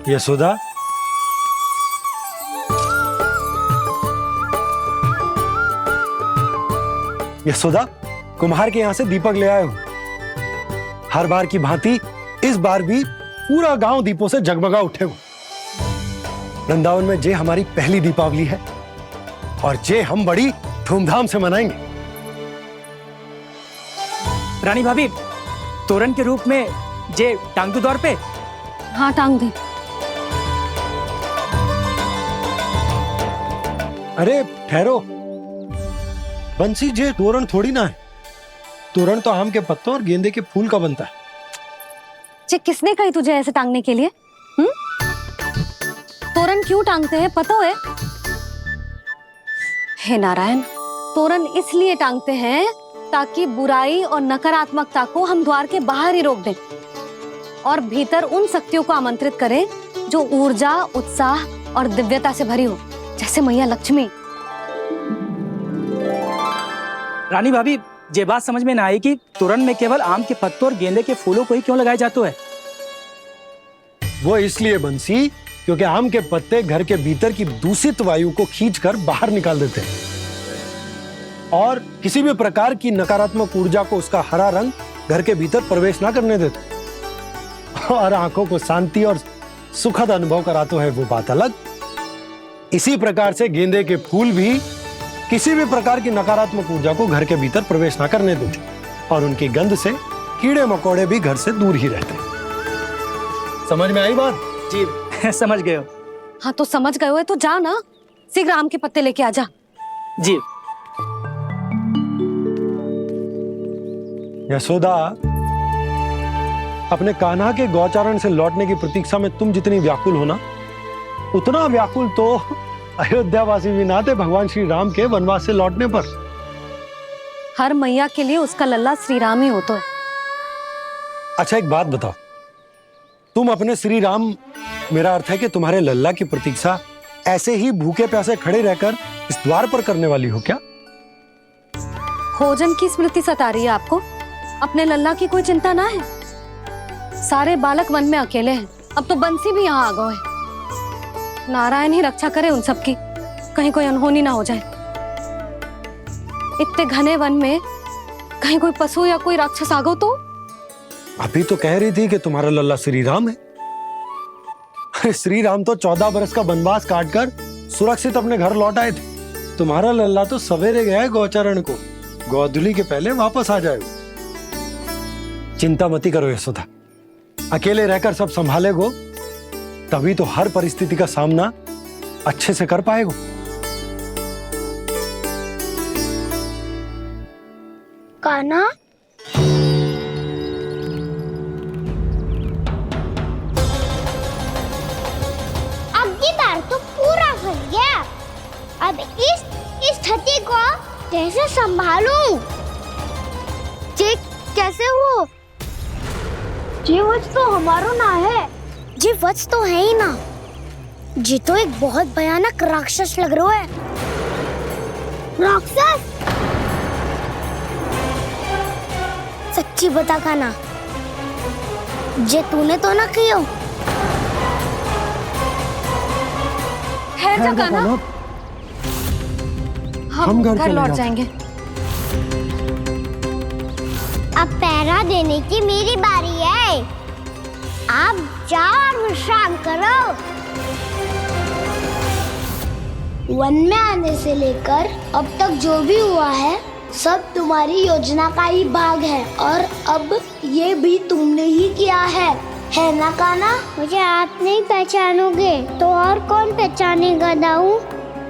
यशोदा, यशोदा, कुम्हार के यहां से दीपक ले आए हूं। हर बार की भांति इस बार भी पूरा गांव दीपों से जगमगा उठे हो। वृंदावन में जे हमारी पहली दीपावली है और जे हम बड़ी धूमधाम से मनाएंगे। रानी भाभी, तोरण के रूप में जे टांग दो द्वार पे। हाँ, टांग दे। अरे ठहरो बंसी, जे तोरण थोड़ी ना है। तोरण तो आम के पत्तों और गेंदे के फूल का बनता है। जे किसने कही तुझे ऐसे टांगने के लिए? तोरण क्यों टांगते हैं पता है? हे नारायण, तोरण इसलिए टांगते हैं ताकि बुराई और नकारात्मकता को हम द्वार के बाहर ही रोक दें और भीतर उन शक्तियों को आमंत्रित करें जो ऊर्जा, उत्साह और दिव्यता से भरी हो, जैसे मैया लक्ष्मी। रानी भाभी, ये बात समझ में ना आई कि तोरण में केवल आम के पत्तों और गेंदे के फूलों को ही क्यों लगाया जाता है? वो इसलिए बंसी, क्योंकि आम के पत्ते घर के भीतर की दूषित वायु को खींचकर बाहर निकाल देते हैं और किसी भी प्रकार की नकारात्मक ऊर्जा को उसका हरा रंग घर के भीतर प्रवेश ना करने देते और आंखों को शांति और सुखद अनुभव कराते है, वो बात अलग। इसी प्रकार से गेंदे के फूल भी किसी भी प्रकार की नकारात्मक ऊर्जा को घर के भीतर प्रवेश ना करने देते और उनकी गंध से कीड़े मकोड़े भी घर से दूर ही रहते हैं। समझ में आई बात? जी समझ गए हो। हाँ, तो समझ गए हो तो जा ना, शीघ्र आम के पत्ते लेके आ जा। जी। यशोदा, अपने कान्हा के गौचारण से लौटने की प्रतीक्षा में तुम जितनी व्याकुल हो ना, उतना व्याकुल तो अयोध्यावासी भी ना थे भगवान श्री राम के वनवास से लौटने पर। हर मैया के लिए उसका लल्ला श्री राम ही होता है। अच्छा एक बात बताओ, तुम अपने श्री राम, मेरा अर्थ है कि तुम्हारे लल्ला की प्रतीक्षा ऐसे ही भूखे प्यासे खड़े रहकर इस द्वार पर करने वाली हो क्या? भोजन की स्मृति सता रही है आपको? अपने लल्ला की कोई चिंता ना है। सारे बालक वन में अकेले हैं, अब तो बंसी भी यहाँ आ गए हैं। नारायण ही रक्षा करे उन सबकी, कहीं कोई अनहोनी ना हो जाए। इतने घने वन में कहीं कोई पशु या कोई राक्षस आ गो तो? अभी तो कह रही थी कि तुम्हारा लल्ला श्री राम है। अरे श्री राम तो 14 बरस का वनवास काटकर सुरक्षित अपने घर लौट आए थे। तुम्हारा लल्ला तो सवेरे गया है गौचरण को, गोधूली के पहले वापस आ जाएगा। चिंता मती करो यशोदा, अकेले रहकर सब संभालेगो तभी तो हर परिस्थिति का सामना अच्छे से कर पाएगो। कान्हा, अब की बार तो पूरा फंस गया। अब इस स्थिति को कैसे संभालूं? जी कैसे हो? जी वच तो हमारो ना है। जी वच तो है ही ना। जी तो एक बहुत भयानक राक्षस लग रहा है। राक्षस? सच्ची बता कान्हा, जे तूने तो ना कियो? है जा कान्हा, हम घर लौट जाएंगे। अब पहरा देने की मेरी बारी है। आप जाओ और विश्राम करो। वन में आने से लेकर अब तक जो भी हुआ है सब तुम्हारी योजना का ही भाग है और अब ये भी तुमने ही किया है ना कान्हा? मुझे आप नहीं पहचानोगे तो और कौन पहचानेगा दाऊ?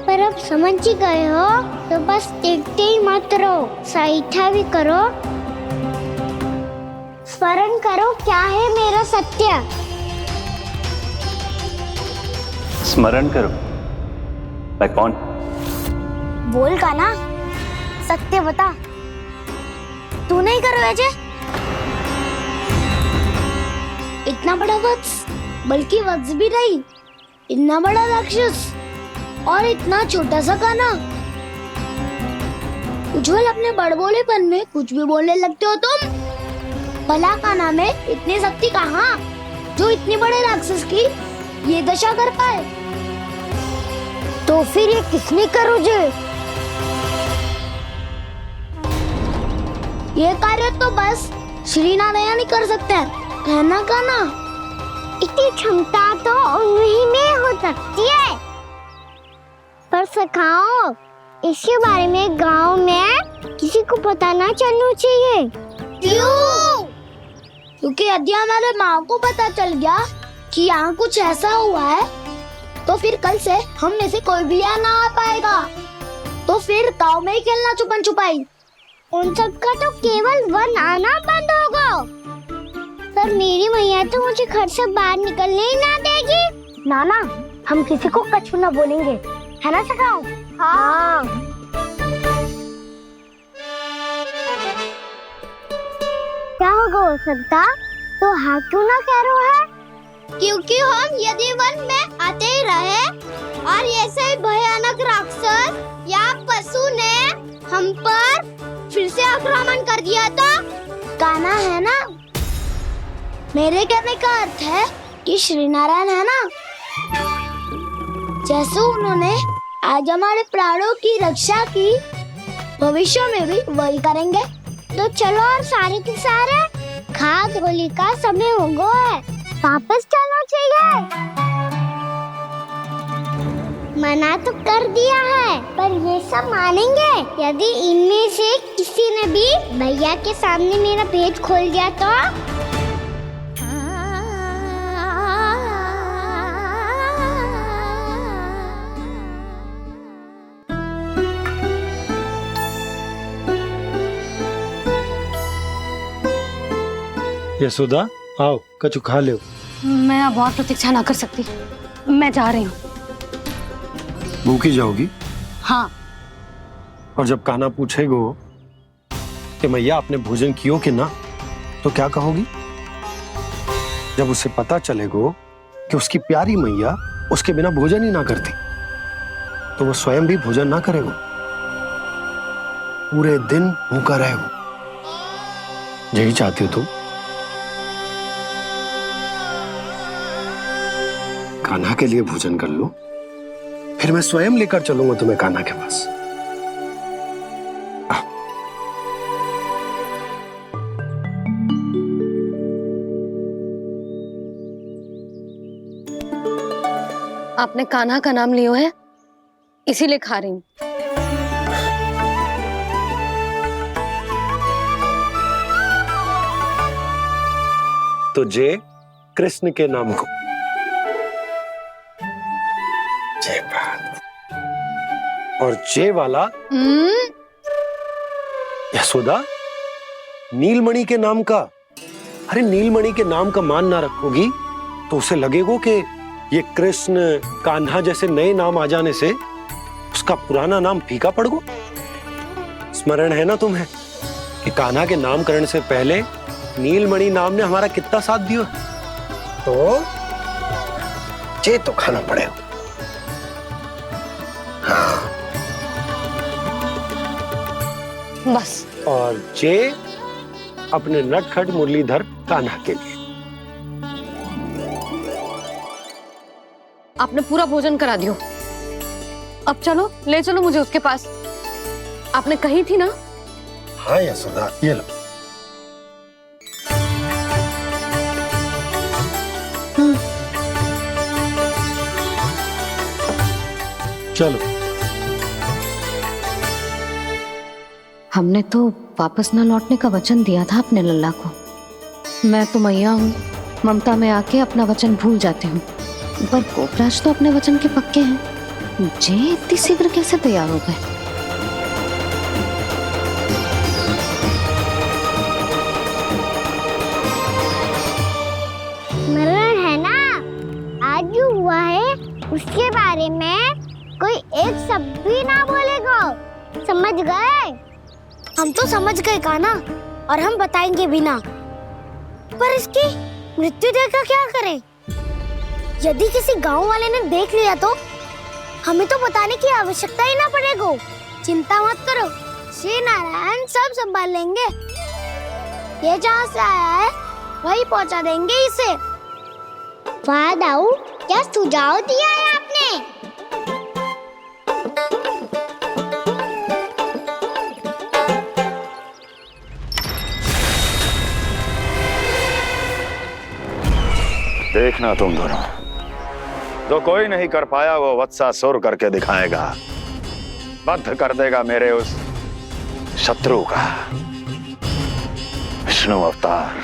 पर अब समझ ही गए हो तो बस देखते ही मत रहो, सईठा भी करो, स्मरण करो क्या है मेरा सत्य। स्मरण करो? मैं कौन? बोल कान्हा, सत्य बता। तू नहीं करो अजय? इतना बड़ा वत्स, बल्कि वत्स भी नहीं, इतना बड़ा राक्षस और इतना छोटा सा कान्हा। उज्जवल अपने बड़बोलेपन में कुछ भी बोलने लगते हो तुम। भला कान्हा में इतनी शक्ति कहाँ जो इतने बड़े राक्षस की ये दशा कर पाए। तो फिर ये किसने करो जे? ये कार्य तो बस श्री नारायण ही कर सकते हैं, है ना कान्हा? इतनी क्षमता तो उन्हीं में हो सकती है, पर सखाओ इसके बारे में गांव में किसी को पता ना चलना चाहिए। क्यों? क्योंकि यदि हमारे माँ को पता चल गया कि यहाँ कुछ ऐसा हुआ है, तो फिर कल से हम में से कोई भी यहाँ ना आ पाएगा। तो फिर गांव में ही खेलना छुपन छुपाई। उन सब का तो केवल वन आना बंद होगा। पर मेरी मैया तो मुझे घर से बाहर निकलने ही ना देगी। नाना, हम किसी को कछु ना बोलेंगे, है ना सखाओ? हाँ। क्या होगा हो सकता? तो हाँ क्यों ना कह रहे है? क्योंकि हम यदि वन में आते ही रहे और ऐसे भयानक राक्षस या पशु ने हम पर फिर से आक्रमण कर दिया तो कान्हा, है ना? मेरे कहने का अर्थ है कि श्री नारायण है ना, जैसे उन्होंने आज हमारे प्राणों की रक्षा की, भविष्य में भी वही करेंगे। तो चलो और सारे के सारे खाद होली का समय हो गया है, वापस चलना चाहिए। मना तो कर दिया है, पर ये सब मानेंगे यदि इनमें से किसी ने भी भैया के सामने मेरा पेट खोल दिया तो? यशोदा, आओ कछु खा लो। मैं अब और प्रतीक्षा ना कर सकती, मैं जा रही हूँ। भूखी जाओगी? हाँ। और जब कान्हा पूछेगो कि मैया आपने भोजन कियो कि ना, तो क्या कहोगी? जब उसे पता चलेगो कि उसकी प्यारी मैया उसके बिना भोजन ही ना करती, तो वो स्वयं भी भोजन ना करेगो, पूरे दिन भूखा रहेगो। यही चाहती हो तुम? कान्हा के लिए भोजन कर लो, फिर मैं स्वयं लेकर चलूंगा तुम्हें कान्हा के पास। आपने कान्हा का नाम लियो है, इसीलिए खा रही हूँ। तो जय कृष्ण के नाम को। जय बात। और जय वाला यशोदा, नीलमणि के नाम का। अरे नीलमणि के नाम का मान ना रखोगी तो उसे लगेगा कि ये कृष्ण कान्हा जैसे नए नाम आ जाने से उसका पुराना नाम फीका पड़ गो। स्मरण है ना तुम्हें कि कान्हा के नामकरण से पहले नीलमणि नाम ने हमारा कितना साथ दिया? तो जे तो खाना पड़ेगा। हाँ। बस। और जे अपने नटखट मुरलीधर कान्हा के लिए। आपने पूरा भोजन करा दियो, अब चलो, ले चलो मुझे उसके पास। आपने कही थी ना? हाँ यशोदा, ये लो। चलो। हमने तो वापस न लौटने का वचन दिया था अपने लल्ला को। मैं तो मैया हूँ, ममता में आके अपना वचन भूल जाती हूँ, पर गोपराज तो अपने वचन के पक्के हैं। जे इतनी शीघ्र कैसे तैयार हो गए? मरण है ना, आज जो हुआ है उसके बारे में कोई एक शब्द भी ना बोलेगा, समझ गए? हम तो समझ गए कान्हा, और हम बताएंगे भी ना। पर इसकी मृत्यु देखकर क्या करें? यदि किसी गांव वाले ने देख लिया तो हमें तो बताने की आवश्यकता ही ना पड़ेगा। चिंता मत करो, श्री नारायण सब संभाल लेंगे। ये जहाँ से आया है वही पहुंचा देंगे इसे। वाह दाऊ, क्या सुझाव दिया है आपने? देखना तुम दोनों, जो कोई नहीं कर पाया वो वत्सासुर करके दिखाएगा, बद्ध कर देगा मेरे उस शत्रु का विष्णु अवतार।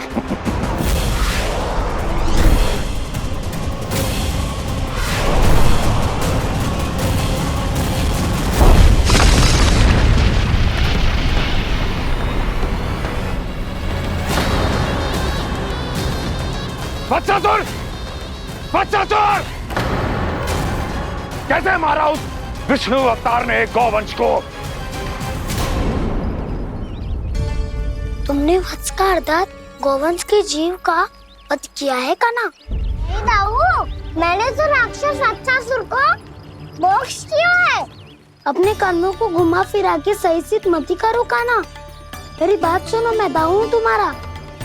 वत्सासुर! वत्सासुर! कैसे मारा उस विष्णु अवतार ने एक गौवंश को? तुमने वत्स का अर्थात गोवंश के जीव का वध किया है कान्हा? नहीं दाऊ, मैंने तो राक्षस वत्सासुर को मोक्ष किया है। अपने कर्मों को घुमा फिरा के सही सिद्ध मत करो कान्हा। मेरी बात सुनो, मैं दाऊ हूँ तुम्हारा।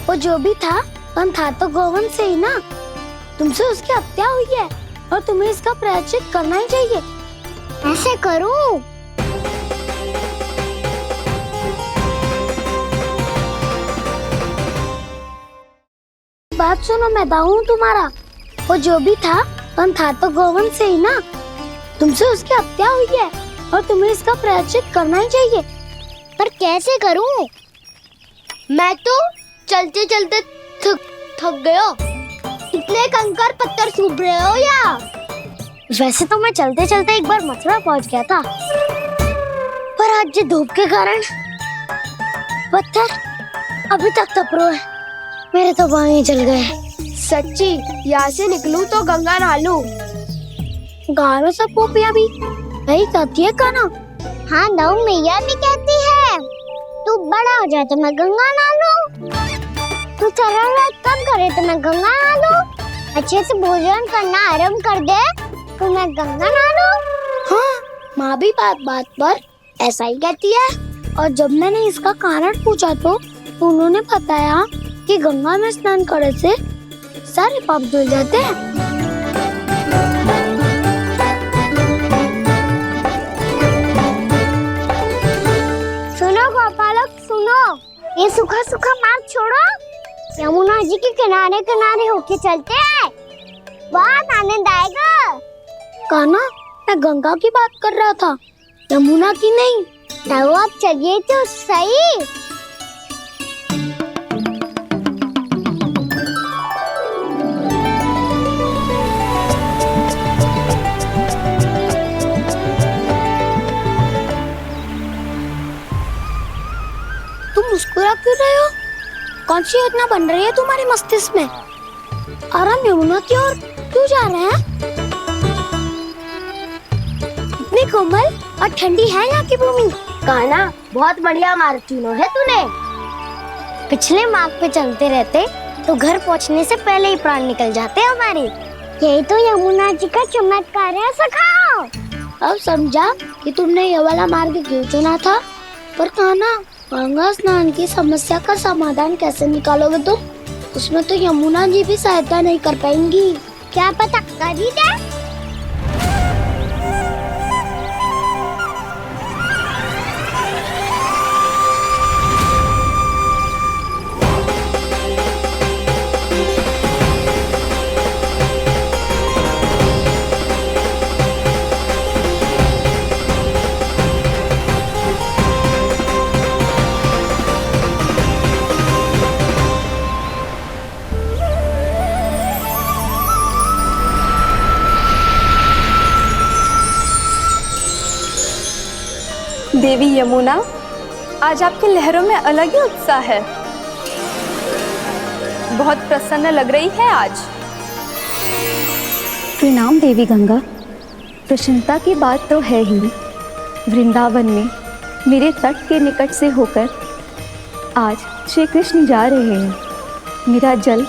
वो जो भी था पर था तो गोवंश से ही ना। तुमसे उसकी हत्या हुई है और तुम्हें इसका प्रायश्चित करना ही चाहिए। ऐसे करूं? बात सुनो, मैं दाऊ हूँ तुम्हारा। वो जो भी था पर था तो गोवंश से ही ना। तुमसे उसकी हत्या हुई है और तुम्हें इसका प्रायश्चित करना ही चाहिए। पर कैसे करूं? मैं तो चलते चलते थक गया। इतने कंकर पत्थर सूख रहे हो या? वैसे तो मैं चलते चलते एक बार मथुरा पहुंच गया था, पर आज ये धूप के कारण पत्थर अभी तक तप रहे हैं। मेरे तो पाँव ही जल गए। सच्ची, यहाँ से निकलूं तो गंगा नहा लूं। गालों से पोपिया भी वही कहती है कान्हा। हाँ दाऊ मैया भी कहती है, तू बड़ा हो जाए तो मैं गंगा नहा लूं, तू चरण व्रत कम करे तो मैं गंगा नहा लूं, अच्छे से भोजन करना आरंभ कर दे तो मैं गंगा नहा लूं। हाँ, माँ भी बात बात पर ऐसा ही कहती है। और जब मैंने इसका कारण पूछा तो उन्होंने बताया कि गंगा में स्नान करने से सारे पाप धुल जाते हैं। सुनो गोपालक सुनो, ये सूखा सूखा मार्ग छोड़ो, यमुना जी के किनारे किनारे होके चलते हैं, बहुत आनंद आएगा। कान्हा, मैं गंगा की बात कर रहा था, यमुना की नहीं। तो आप चलिए तो सही। तुम मुस्कुरा क्यों रहे हो? कौन सी योजना बन रही है तुम्हारे मस्तिष्क में? और हम यमुना की ओर क्यों जा रहे हैं? इतनी कोमल और ठंडी है यहाँ की भूमि। कान्हा, बहुत बढ़िया मार्ग चुनो है तूने। पिछले मार्ग पे चलते रहते तो घर पहुँचने से पहले ही प्राण निकल जाते हमारे। यही तो यमुना जी का चमत्कार है सखाओ। अब समझा कि तुमने ये वाला मार्ग क्यों चुना था। पर कान्हा, गंगा स्नान की समस्या का समाधान कैसे निकालोगे तुम? उसमें तो यमुना जी भी सहायता नहीं कर पाएंगी। क्या पता कर ही दे। देवी यमुना, आज आपकी लहरों में अलग ही उत्साह है। बहुत प्रसन्न लग रही है आज। प्रणाम देवी गंगा। प्रसन्नता की बात तो है ही। वृंदावन में मेरे तट के निकट से होकर आज श्री कृष्ण जा रहे हैं। मेरा जल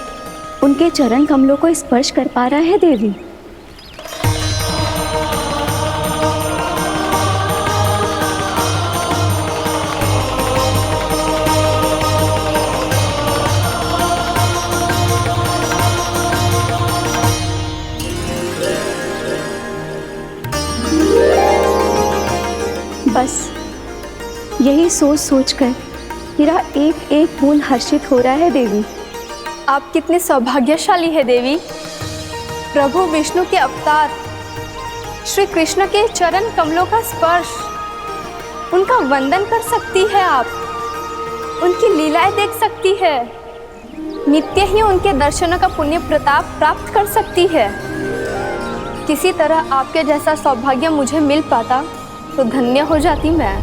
उनके चरण कमलों को स्पर्श कर पा रहा है देवी। यही सोच सोचकर मेरा एक एक मूल हर्षित हो रहा है देवी। आप कितने सौभाग्यशाली है देवी। प्रभु विष्णु के अवतार, श्री कृष्ण के चरण कमलों का स्पर्श, उनका वंदन कर सकती है आप, उनकी लीलाएं देख सकती है, नित्य ही उनके दर्शनों का पुण्य प्रताप प्राप्त कर सकती है। किसी तरह आपके जैसा सौभाग्य मुझे मिल पाता तो धन्य हो जाती मैं।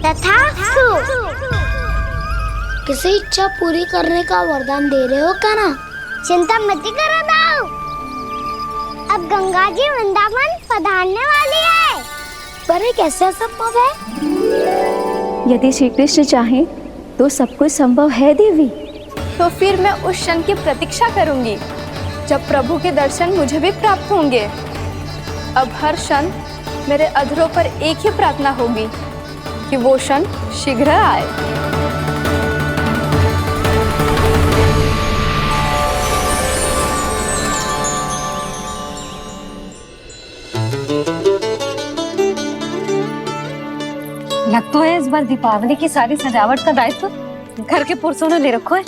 तथास्तु। किसी इच्छा पूरी करने का वरदान दे रहे हो क्या ना? चिंता मत करो दाऊ, अब गंगा जी वृंदावन पधारने वाली है। पर ये कैसे संभव है? यदि श्री कृष्ण चाहे तो सब कुछ संभव है देवी। तो फिर मैं उस क्षण की प्रतीक्षा करूंगी जब प्रभु के दर्शन मुझे भी प्राप्त होंगे। अब हर क्षण मेरे अधरों पर एक ही प्रार्थना होगी कि वो क्षण शीघ्र आए। लग तो है इस बार दीपावली की सारी सजावट का दायित्व घर के पुरुषों ने ले रखो है।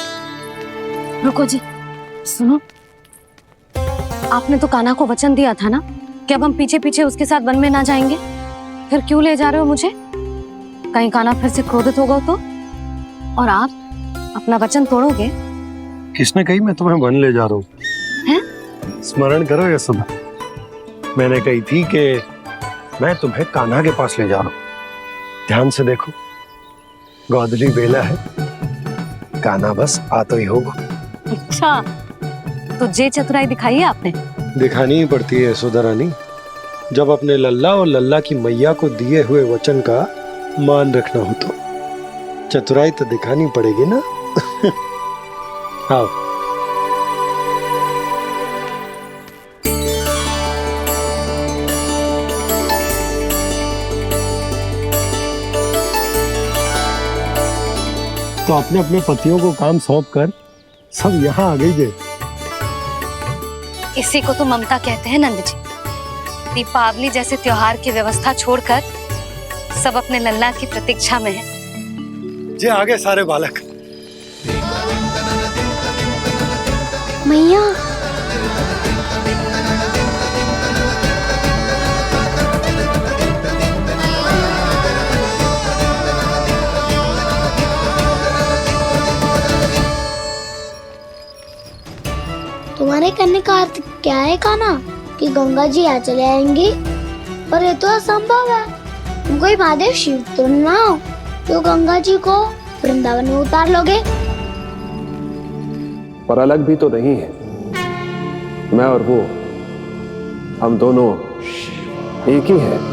रुको जी, सुनो, आपने तो कान्हा को वचन दिया था ना कि अब हम पीछे पीछे उसके साथ वन में ना जाएंगे, फिर क्यों ले जा रहे हो मुझे? कहीं कान्हा फिर से क्रोधित होगा तो? और आप अपना वचन तोड़ोगे? किसने कही मैं तुम्हें वन ले जा रहा हूँ? स्मरण करो यशोदा, मैंने कही थी कि मैं तुम्हें कान्हा के पास ले जा रहा हूँ। ध्यान से देखो, गोदली बेला है, कान्हा बस आ तो ही होगा। अच्छा, तो जे चतुराई दिखाई है आपने? दिखानी ही पड़ती है यशोदा रानी, जब अपने लल्ला और लल्ला की मैया को दिए हुए वचन का मान रखना हो तो चतुराई तो दिखानी पड़ेगी ना। आओ। तो अपने अपने पतियों को काम सौंप कर सब यहाँ आ गई है। इसी को तो ममता कहते हैं नंद जी। दीपावली जैसे त्योहार की व्यवस्था छोड़कर सब अपने लल्ला की प्रतीक्षा में हैं। जे आगे सारे बालक। मैया, तुम्हारे कहने का अर्थ क्या है कान्हा? कि गंगा जी यहाँ चले आएंगी? पर ये तो असंभव है। तुम कोई महादेव शिव तो ना हो तो गंगा जी को वृंदावन में उतार लोगे? पर अलग भी तो नहीं है। मैं और वो, हम दोनों एक ही हैं।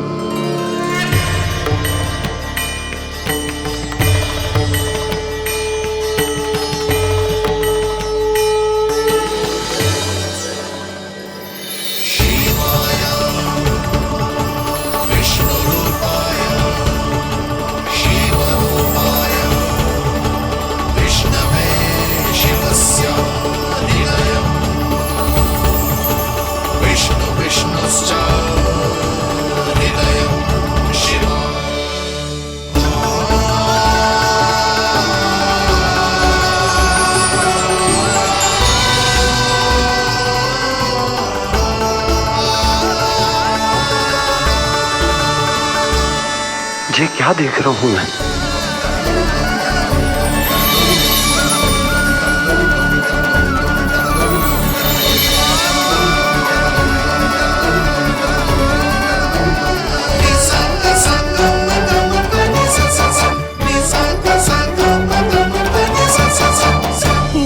ये क्या देख रहा हूँ मैं?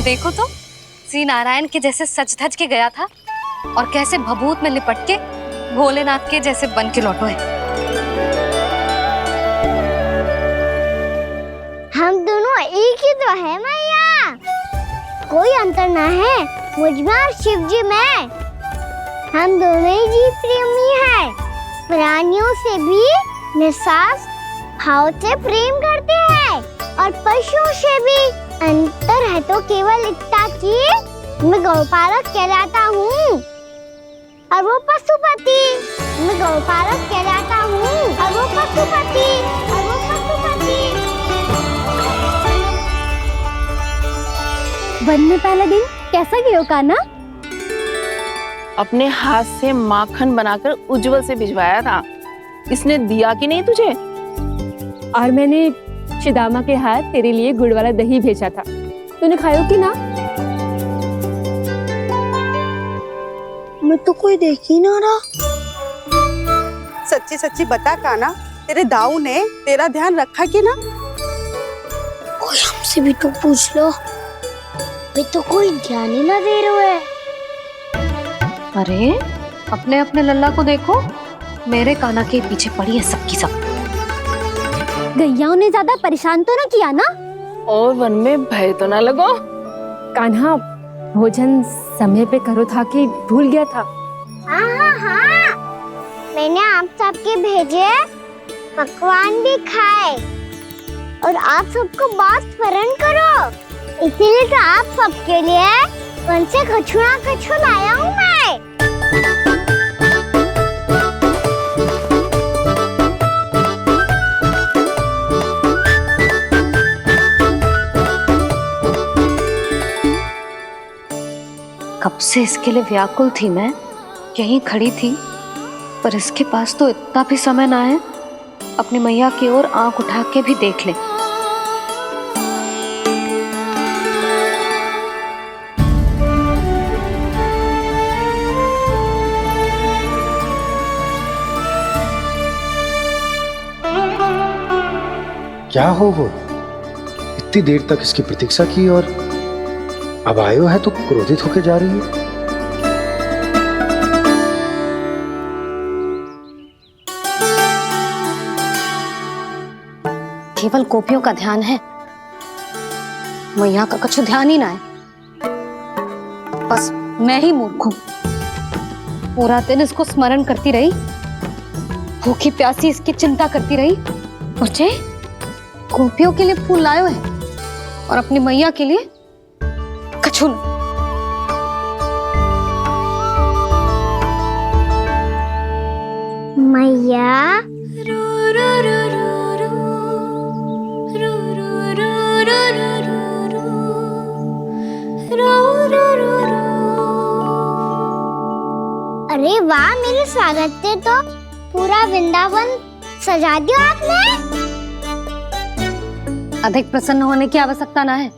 देखो तो, श्री नारायण के जैसे सज धज के गया था और कैसे भभूत में लिपट के भोलेनाथ के जैसे बन के लौटो है। हम दोनों एक ही तो है मैया, कोई अंतर ना है मुझ में और शिव जी में। हम दोनों ही जीव प्रेमी हैं, प्राणियों से भी निस्वार्थ भाव से प्रेम करते हैं और पशुओं से भी। अंतर है तो केवल इतना कि मैं गौपालक कहलाता हूँ और वो पशुपति। मैं गौपालक कहलाता हूँ और वो पशुपति। वन में पहला दिन कैसा गया कान्हा? अपने हाथ से माखन बनाकर उज्जवल से भिजवाया था। इसने दिया कि नहीं तुझे? और मैंने शिदामा के हाथ तेरे लिए गुड़ वाला दही भेजा था, तूने खाया कि ना? मैं तो कोई देख ही ना रहा। सच्ची सच्ची बता कान्हा, तेरे दाऊ ने तेरा ध्यान रखा कि ना? कोई हमसे भी तो पूछ लो। मैं तो कोई ध्यान ही ना दे रहे है। अरे अपने अपने लल्ला को देखो, मेरे कान्हा के पीछे पड़ी है सबकी सब। गैयाओं ने ज्यादा परेशान तो ना किया ना? और वन में भय तो ना लगो? कान्हा भोजन समय पे करो था कि भूल गया था? हाँ, मैंने आप सबके भेजे पकवान भी खाए और आप सबको बात स्मरण करो, इसीलिए तो आप सबके लिए वन से कछुआ लाया हूँ मैं। कब से इसके लिए व्याकुल थी मैं, यहीं खड़ी थी, पर इसके पास तो इतना भी समय ना है अपनी मैया की ओर आंख उठा के भी देख ले। क्या हो इतनी देर तक इसकी प्रतीक्षा की और अब आयो है तो क्रोधित होके जा रही है। केवल गोपियों का ध्यान है, मैया का कुछ ध्यान ही ना है। बस मैं ही मूर्ख हूं, पूरा दिन इसको स्मरण करती रही, भूखी प्यासी इसकी चिंता करती रही, और जे गोपियों के लिए फूल लायो है और अपनी मैया के लिए कछु न। मैया अरे वाह, मेरे स्वागत पे तो पूरा वृंदावन सजा दिया आपने। अधिक प्रसन्न होने की आवश्यकता ना है।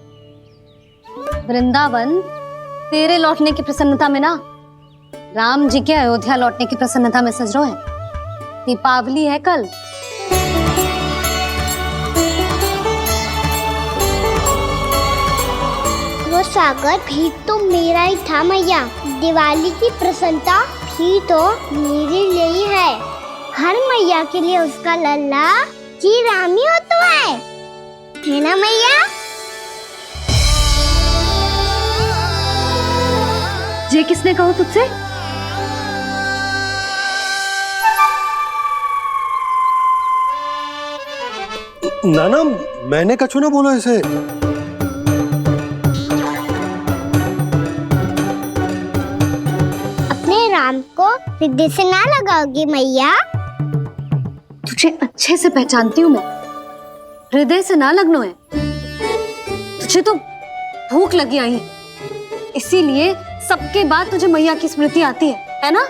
वृंदावन तेरे लौटने की प्रसन्नता में ना, राम जी के अयोध्या लौटने की प्रसन्नता में सज रहे हैं। दीपावली है कल। वो स्वागत भी तो मेरा ही था मैया। दिवाली की प्रसन्नता भी तो मेरे लिए ही है। हर मैया के लिए उसका लल्ला जी राम ही होता है ना मैया? ये किसने कहा तुझसे? नाना, मैंने कछु ना बोला इसे। अपने राम को हृदय से ना लगाओगी मैया? तुझे अच्छे से पहचानती हूँ मैं, हृदय से ना लगनो है। तुझे तो भूख लगी आई है, इसीलिए सबके बाद तुझे मैया की स्मृति आती है ना?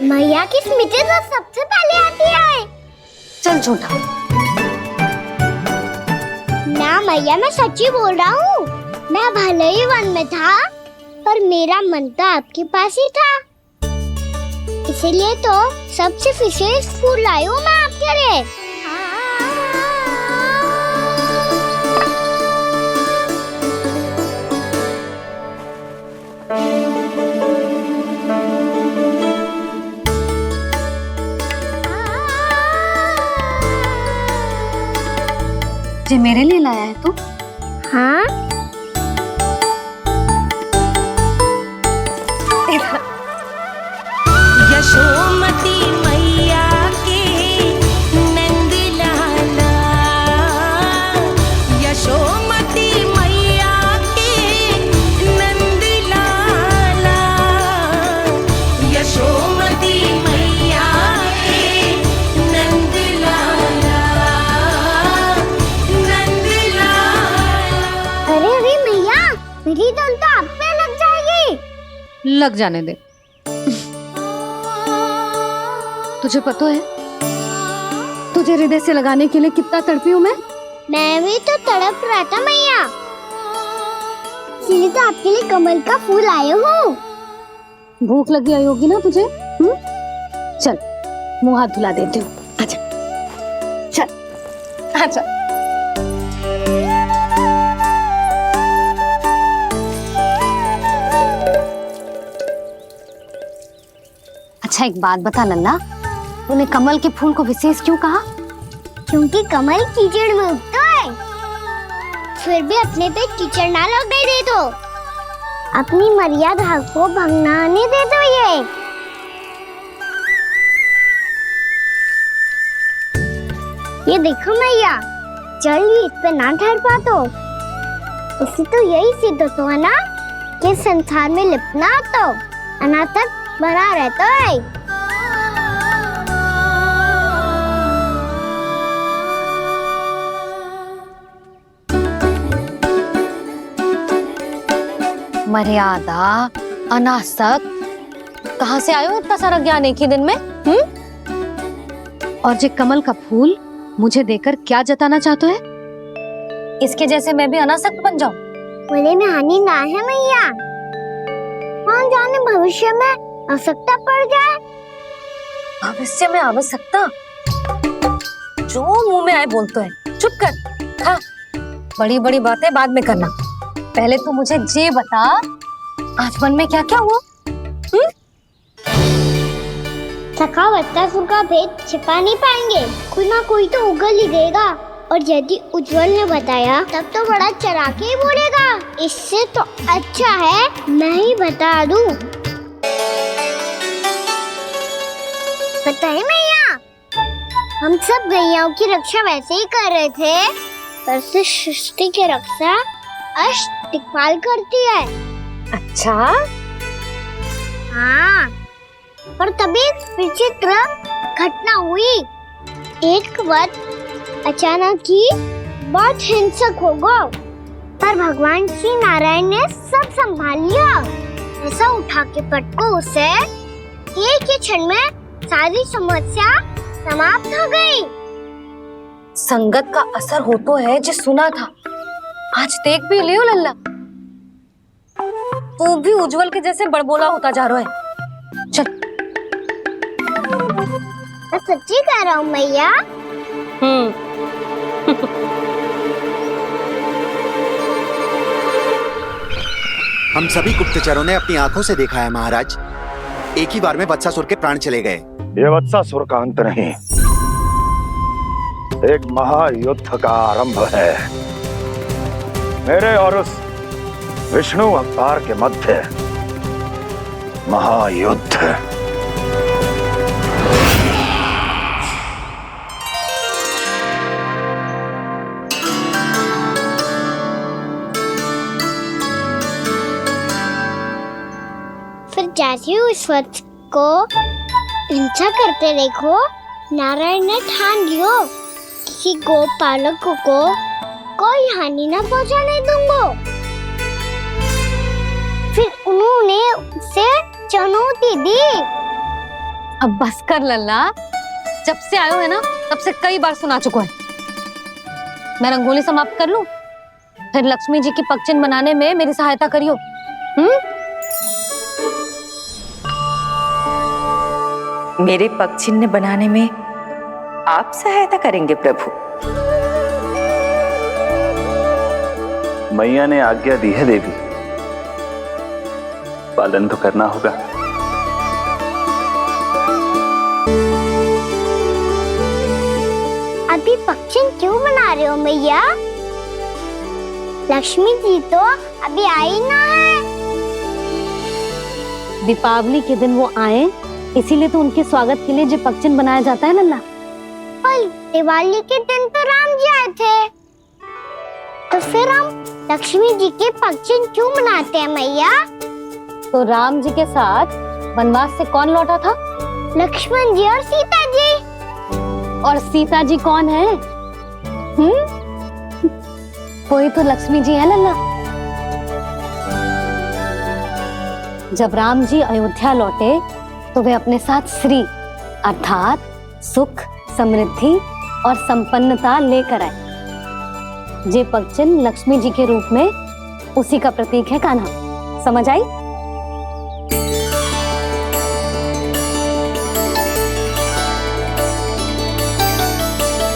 मैया की स्मृति तो सबसे पहले आती है। चल झूठा। ना मैया, मैं सच्ची बोल रहा हूँ। मैं भले ही वन में था, पर मेरा मन तो आपके पास ही था। इसीलिए तो सबसे विशेष फूल लाई हूँ मैं आपके लिए। ये मेरे लिए लाया है तू? हाँ, यशोमती मैया के नंद लाला, यशोमती मैया के नंद लाला, यशोमती मैया के नंद लाला, नंद लाला। मेरी धुन तो आप पे लग जाएगी। लग जाने दे। तुझे पता है तुझे हृदय से लगाने के लिए कितना तड़पी हूँ मैं भी तो तड़प रहा था मैया, इसलिए तो आपके लिए कमल का फूल आए हूँ। भूख लगी आई होगी ना तुझे? चल मुंह हाथ धुला देती हूँ। आजा चल आजा। अच्छा एक बात बता लल्ला, तूने कमल के फूल को विशेष क्यों कहा? क्योंकि कमल कीचड़ में उगता है, फिर भी अपने पे कीचड़ ना लगने दे दो, अपनी मर्यादा को भंगना नहीं दे दो। ये देखो मैया, जल भी इस पे ना ठहर पा तो उससे तो यही सिद्ध होता है ना कि संसार में लिपना तो अनाथक बना रहता है। मर्यादा, अनासक, कहाँ से आयो इतना सारा ज्ञान एक ही दिन में? और जे कमल का फूल मुझे देकर क्या जताना चाहते है? इसके जैसे मैं भी अनासक्त बन जाऊं? बोले में हानि ना है मैया, कौन जाने भविष्य में आवश्यकता पड़ जाए। भविष्य में आवश्यकता? जो मुंह में आए बोलते हैं, चुप कर। हाँ, बड़ी बड़ी बातें बाद में करना, पहले तो मुझे ये बता आज मन में क्या क्या हुआ? सखावत्तासुर का भेद छिपा नहीं पाएंगे, कोई ना कोई तो उगल ही देगा, और यदि उज्जवल ने बताया तब तो बड़ा चढ़ा के ही बोलेगा। इससे तो अच्छा है मैं ही बता दूं। पता है मैया, हम सब गैयाओं की रक्षा वैसे ही कर रहे थे, पर से सृष्टि की रक्षा अष्ट दिक्पाल करती है। अच्छा? हाँ, पर तभी विचित्र घटना हुई। एक वक्त अचानक ही बहुत हिंसक हो गया, पर भगवान श्री नारायण ने सब संभाल लिया। ऐसा उठा के पटको उसे, एक ही क्षण में सारी समस्या समाप्त हो गई। संगत का असर हो तो है जो सुना था, आज देख भी लियो लल्ला, तू भी उज्जवल के जैसे बड़बोला होता जा रहा है। चल। मैं सच्ची कह रहा हूँ मैया। हम सभी गुप्तचरों ने अपनी आंखों से देखा है महाराज, एक ही बार में वत्सासुर के प्राण चले गए। ये वत्सासुर का अंत नहीं, एक महायुद्ध का आरंभ है, मेरे और उस विष्णु अवतार के मध्य महायुद्ध। फिर जैसे ही उस वक्त को हिंसा करते देखो, नारायण ने ठान लियो किसी गोपालक को कोई हानि न पहुंचाने दूंगा। फिर उन्होंने उसे चुनौती दी। अब बस कर लल्ला, जब से आयो है ना तब से कई बार सुना चुका है। मैं रंगोली समाप्त कर लूं, फिर लक्ष्मी जी की पगचिन बनाने में मेरी सहायता करियो। मेरे पगचिन्ह बनाने में आप सहायता करेंगे प्रभु? मैया ने आज्ञा दी है देवी, पालन तो करना होगा। अभी पगचिन क्यों बना रहे हो मैया? लक्ष्मी जी तो अभी आई ना है। दीपावली के दिन वो आए, इसीलिए तो उनके स्वागत के लिए जो पगचिन बनाया जाता है लल्ला। पर दिवाली के दिन तो राम जी आए थे, तो फिर हम लक्ष्मी जी के पगचिन क्यों मनाते हैं मैया? तो राम जी के साथ वनवास से कौन लौटा था? लक्ष्मण जी और सीता जी। और सीता जी कौन है? वही तो लक्ष्मी जी है लल्ला। जब राम जी अयोध्या लौटे तो वे अपने साथ श्री अर्थात सुख, समृद्धि और संपन्नता लेकर आए। जे पग चिन्ह लक्ष्मी जी के रूप में उसी का प्रतीक है कान्हा। समझ आई?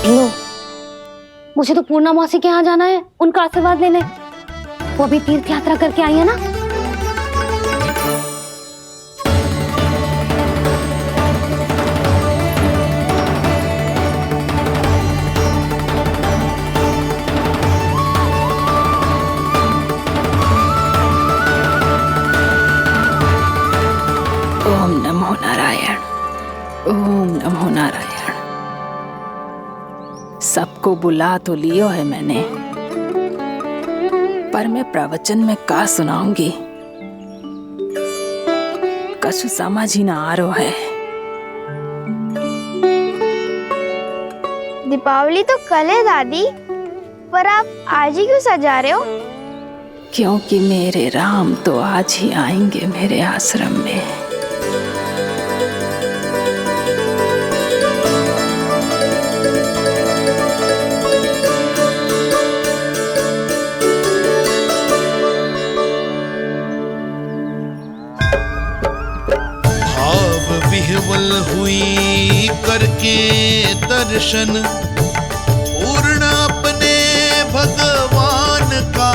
लो, मुझे तो पूर्णा मौसी के यहाँ जाना है, उनका आशीर्वाद लेने। वो अभी तीर्थ यात्रा करके आई है ना। ओम नमो नारायण, ओम नमो नारायण। सबको बुला तो लियो है मैंने, पर मैं प्रवचन में का सुनाऊंगी, कछु समझ ही ना आ रहा है। दीपावली तो कल है दादी, पर आप आज ही क्यों सजा रहे हो? क्योंकि मेरे राम तो आज ही आएंगे मेरे आश्रम में। विह्वल हुई करके दर्शन, पूर्ण अपने भगवान का,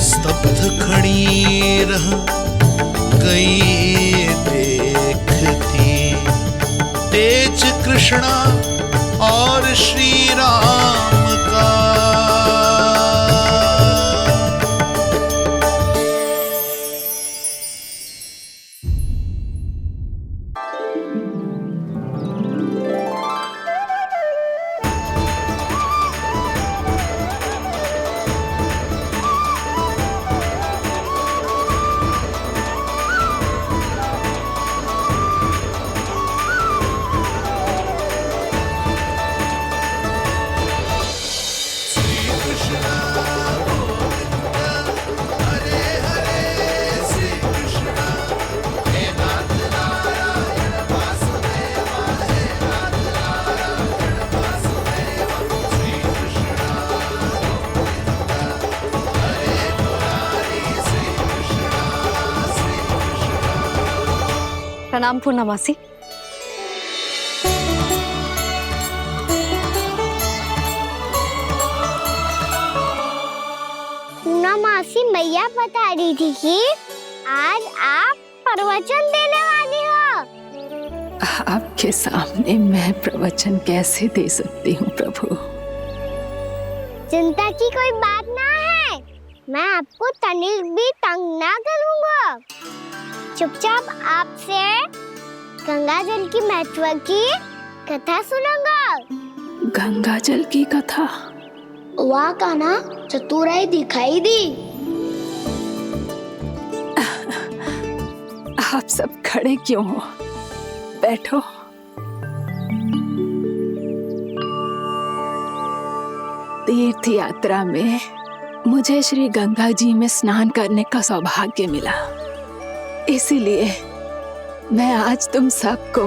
स्तब्ध खड़ी रह गई देखती तेज कृष्णा और श्री राम का। प्रणाम पूर्णा मौसी। पूर्णा मौसी मैया बता रही थी कि आज आप प्रवचन देने वाली हो। आपके सामने मैं प्रवचन कैसे दे सकती हूँ प्रभु? चिंता की कोई बात ना है, मैं आपको तनिक भी तंग ना करूँगा। चुपचाप आपसे गंगा जल की महत्व की कथा सुनूंगा। गंगा जल की कथा? वाह कान्हा, चतुराई दिखाई दी। आप सब खड़े क्यों हो? बैठो। तीर्थ यात्रा में मुझे श्री गंगा जी में स्नान करने का सौभाग्य मिला, इसीलिए मैं आज तुम सबको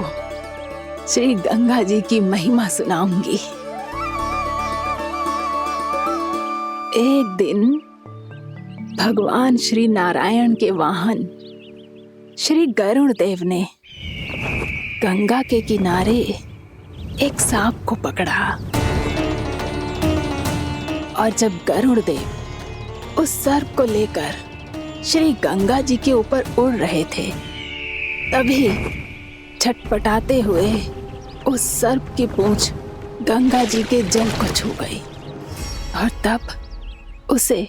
श्री गंगा जी की महिमा सुनाऊंगी। एक दिन भगवान श्री नारायण के वाहन श्री गरुड़ देव ने गंगा के किनारे एक सांप को पकड़ा, और जब गरुड़ देव उस सर्प को लेकर श्री गंगा जी के ऊपर उड़ रहे थे, तभी छटपटाते हुए उस सर्प की पूंछ गंगा जी के जल को छू गई, और तब उसे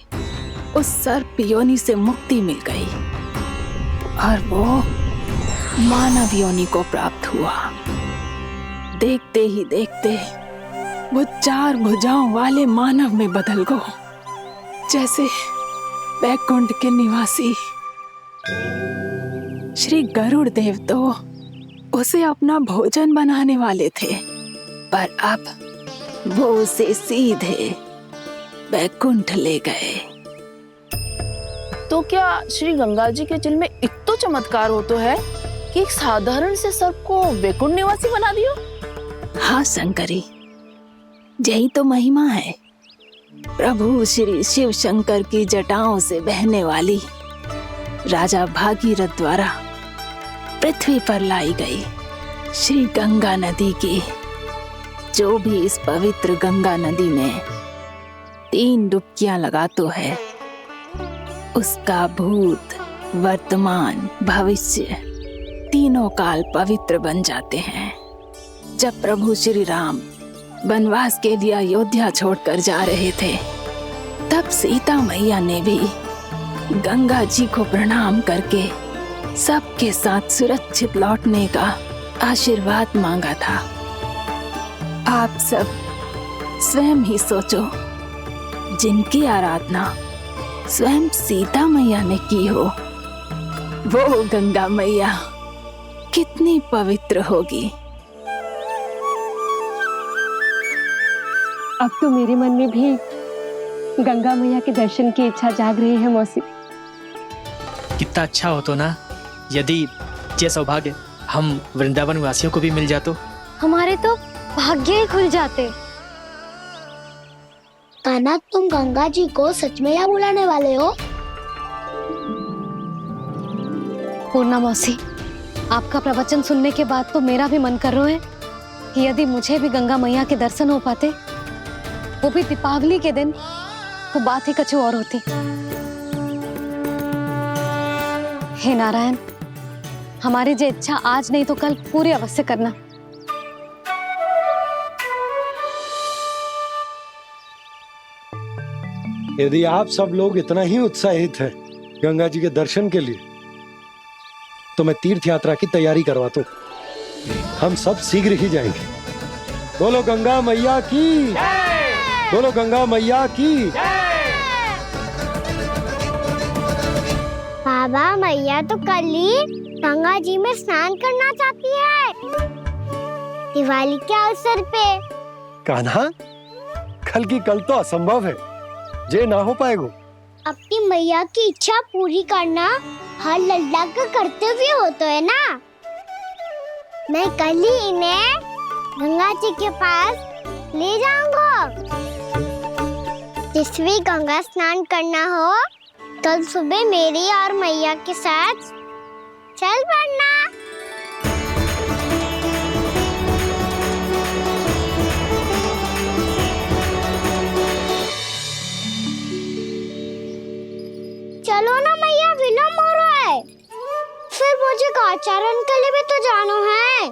उस सर्प योनि से मुक्ति मिल गई और वो मानव योनि को प्राप्त हुआ। देखते ही देखते वो 4 भुजाओं वाले मानव में बदल गया, जैसे वैकुंठ के निवासी। श्री गरुड़ देव तो उसे अपना भोजन बनाने वाले थे, पर अब वो उसे सीधे वैकुंठ ले गए। तो क्या श्री गंगा जी के जल में इतना चमत्कार हो तो है कि एक साधारण से सर्प को वैकुंठ निवासी बना दियो? हाँ शंकरी, यही तो महिमा है। प्रभु श्री शिव शंकर की जटाओं से बहने वाली राजा भागीरथ द्वारा पृथ्वी पर लाई गई श्री गंगा नदी की, जो भी इस पवित्र गंगा नदी में 3 डुबकियां लगातो है, उसका भूत, वर्तमान, भविष्य तीनों काल पवित्र बन जाते हैं। जब प्रभु श्री राम वनवास के लिए अयोध्या छोड़कर जा रहे थे, तब सीता मैया ने भी गंगा जी को प्रणाम करके सबके साथ सुरक्षित लौटने का आशीर्वाद मांगा था। आप सब स्वयं ही सोचो, जिनकी आराधना स्वयं सीता मैया ने की हो, वो गंगा मैया कितनी पवित्र होगी। अब तो मेरे मन में भी गंगा मैया के दर्शन की इच्छा जाग रही है मौसी। कितना अच्छा हो तो ना यदि ये सौभाग्य हम वृंदावन वासियों को भी मिल जातो। हमारे तो भाग्य ही खुल जाते। कान्हा, तुम गंगा जी को सच में यहाँ बुलाने वाले हो? पूर्णा मौसी, आपका प्रवचन सुनने के बाद तो मेरा भी मन कर रहा है कि यदि मुझे भी गंगा मैया के दर्शन हो पाते, वो भी दीपावली के दिन, तो बात ही कुछ और होती। हे नारायण, हमारी जो इच्छा आज नहीं तो कल पूरी अवश्य करना। यदि आप सब लोग इतना ही उत्साहित हैं गंगा जी के दर्शन के लिए, तो मैं तीर्थ यात्रा की तैयारी करवाता हूँ। हम सब शीघ्र ही जाएंगे। बोलो गंगा मैया की, बोलो गंगा मैया की। बाबा, मैया तो कल ही गंगा जी में स्नान करना चाहती है, दिवाली के अवसर पे। कान्हा, कल की कल तो असंभव है, जे ना हो पाएगा। अपनी मैया की इच्छा पूरी करना हर लल्ला का कर्तव्य होता है ना। मैं कल ही इन्हें गंगा जी के पास ले जाऊंगा। जिस भी गंगा स्नान करना हो, कल सुबह मेरी और मैया के साथ चल पड़ना। चलो ना मैया, विलम्ब हो रहा है। फिर मुझे गौचारण के लिए भी तो जाना है।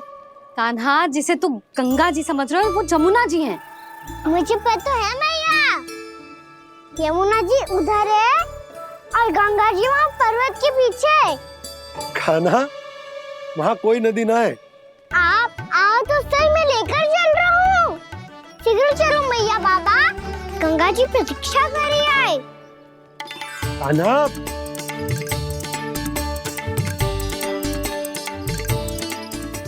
कान्हा, जिसे तू गंगा जी समझ रहे हो, वो जमुना जी हैं। मुझे पता है मैया, यमुना जी उधर है और गंगा जी वहाँ पर्वत के पीछे। कान्हा, वहाँ कोई नदी ना है। आप आओ तो सही, मैं लेकर चल रहा हूँ। शीघ्र चलो मैया। बाबा, गंगा जी प्रतीक्षा कर रही है। कान्हा,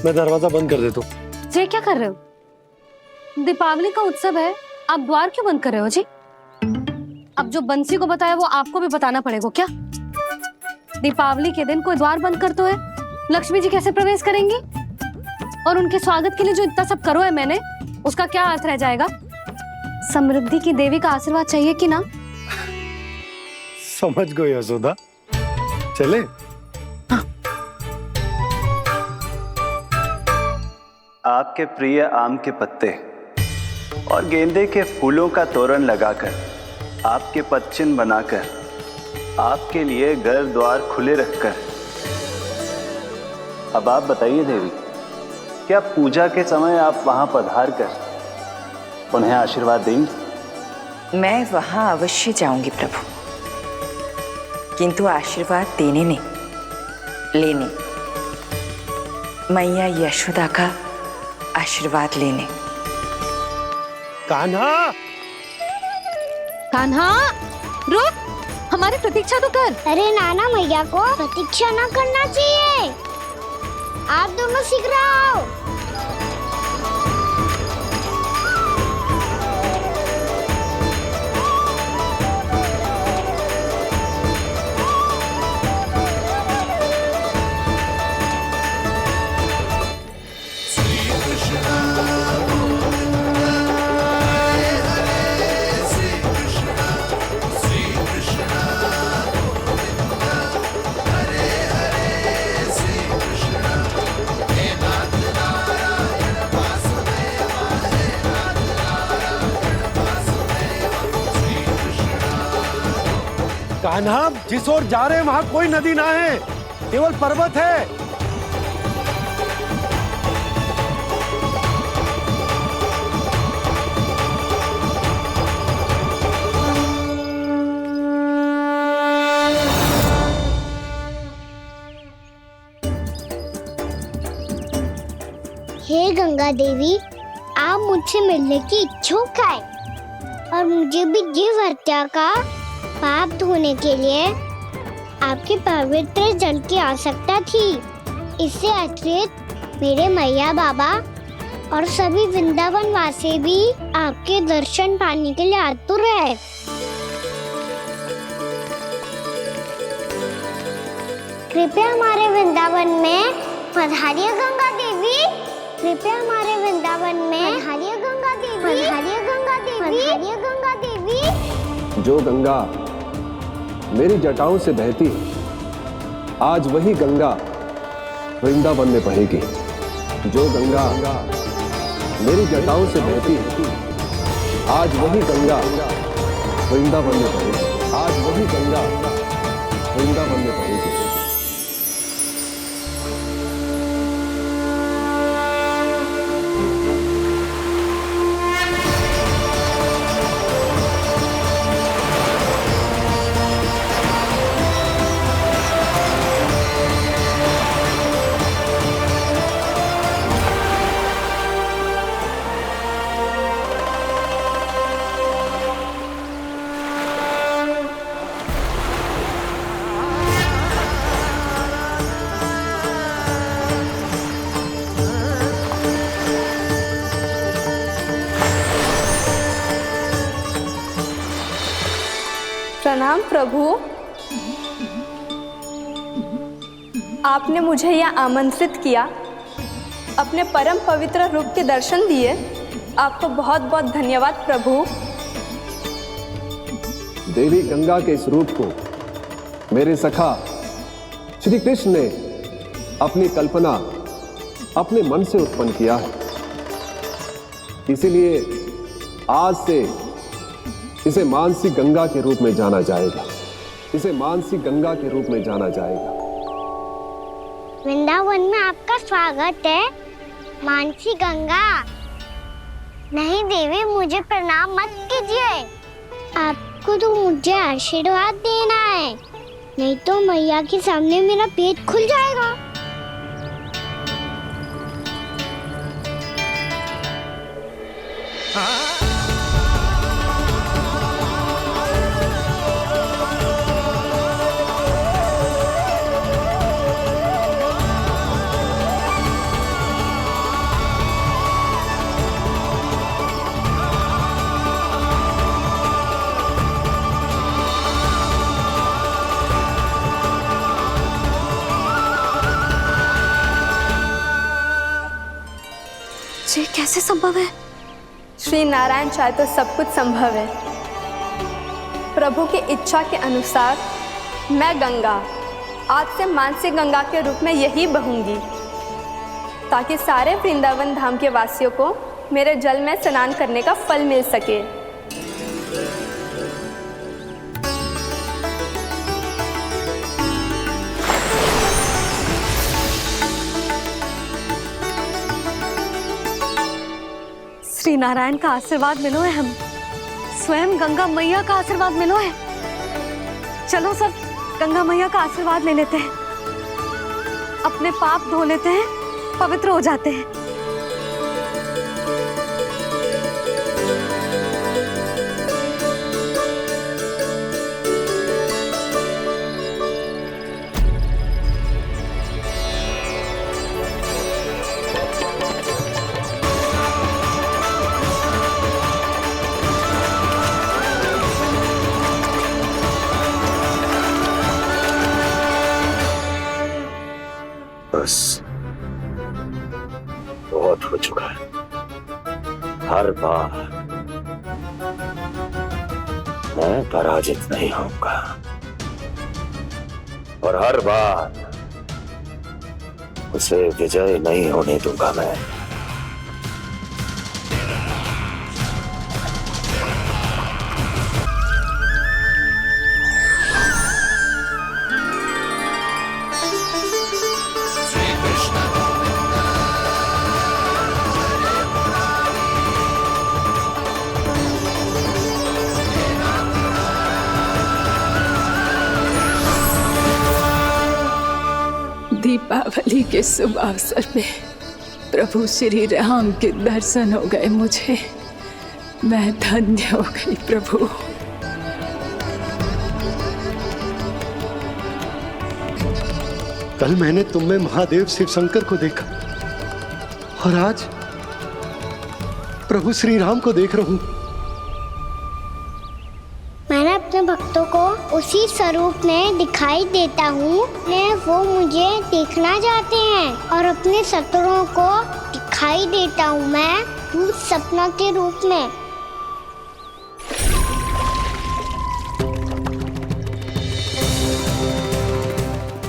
मैं दरवाजा बंद कर देता हूँ। जी क्या कर रहे हो? दीपावली का उत्सव है, आप द्वार क्यों बंद कर रहे हो जी? अब जो बंसी को बताया वो आपको भी बताना पड़ेगा क्या? दीपावली के दिन कोई द्वार बंद कर तो है, लक्ष्मी जी कैसे प्रवेश करेंगी? और उनके स्वागत के लिए जो इतना सब करो है मैंने, उसका क्या अर्थ रह जाएगा? समृद्धि की देवी का आशीर्वाद चाहिए कि ना? समझ गई यशोदा, चले। आपके प्रिय आम के पत्ते और गेंदे के फूलों का तोरण लगाकर, आपके पदचिन्ह बनाकर, आपके लिए घर द्वार खुले रखकर, अब आप बताइए देवी, क्या पूजा के समय आप वहां पधार कर उन्हें आशीर्वाद देंगी? मैं वहां अवश्य जाऊंगी प्रभु, किंतु आशीर्वाद देने नहीं, लेने, मैया यशोदा का आशीर्वाद लेने। कान्हा, कान्हा, रुक, हमारी प्रतीक्षा तो कर। अरे नाना, मैया को प्रतीक्षा ना करना चाहिए। आप दोनों सीख रहे हो। कान्हा, जिस ओर जा रहे हैं वहां कोई नदी ना है, केवल पर्वत है। हे गंगा देवी, आप मुझसे मिलने की इच्छुक है और मुझे भी जीव हत्या का पाप धोने के लिए आपके पवित्र जल की आवश्यकता थी। इससे अतिरिक्त मेरे मैया बाबा और सभी वृंदावन वासी भी आपके दर्शन पाने के लिए आतुर है। कृपया हमारे वृंदावन में पधारिए गंगा देवी। कृपया हमारे वृंदावन में पधारिए गंगा देवी। पधारिए गंगा देवी। पधारिए गंगा देवी। जो गंगा मेरी जटाओं से बहती है, आज वही गंगा वृंदावन में बहेगी। जो गंगा मेरी जटाओं से बहती है, आज वही गंगा वृंदावन में बहेगी। आज वही गंगा वृंदावन में बहेगी। प्रणाम प्रभु। आपने मुझे यहाँ आमंत्रित किया, अपने परम पवित्र रूप के दर्शन दिए। आपको बहुत बहुत धन्यवाद प्रभु। देवी गंगा के इस रूप को मेरे सखा श्री कृष्ण ने अपनी कल्पना अपने मन से उत्पन्न किया है। इसीलिए आज से इसे मानसी गंगा के रूप में जाना जाएगा। इसे मानसी गंगा के रूप में जाना जाएगा। वृंदावन में आपका स्वागत है मानसी गंगा। नहीं देवी, मुझे प्रणाम मत कीजिए। आपको तो मुझे आशीर्वाद देना है, नहीं तो मैया के सामने मेरा पेट खुल जाएगा। ये कैसे संभव है? श्री नारायण चाहे तो सब कुछ संभव है। प्रभु की इच्छा के अनुसार मैं गंगा आज से मानसी गंगा के रूप में यही बहूंगी, ताकि सारे वृंदावन धाम के वासियों को मेरे जल में स्नान करने का फल मिल सके। श्री नारायण का आशीर्वाद मिलो है, हम स्वयं गंगा मैया का आशीर्वाद मिलो है। चलो सब गंगा मैया का आशीर्वाद ले लेते हैं, अपने पाप धो लेते हैं, पवित्र हो जाते हैं। बस बहुत हो चुका है। हर बार मैं पराजित नहीं होऊंगा और हर बार उसे विजय नहीं होने दूंगा मैं। दीपावली के शुभ अवसर पे प्रभु श्री राम के दर्शन हो गए मुझे। मैं धन्य हो गई प्रभु। कल मैंने तुम में महादेव शिव शंकर को देखा और आज प्रभु श्री राम को देख रहा हूं। मैंने अपने भक्तों को उसी स्वरूप में दिखाई देता हूँ वो मुझे देखना चाहते हैं और अपने शत्रुओं को दिखाई देता हूँ मैं भूत सपना के रूप में।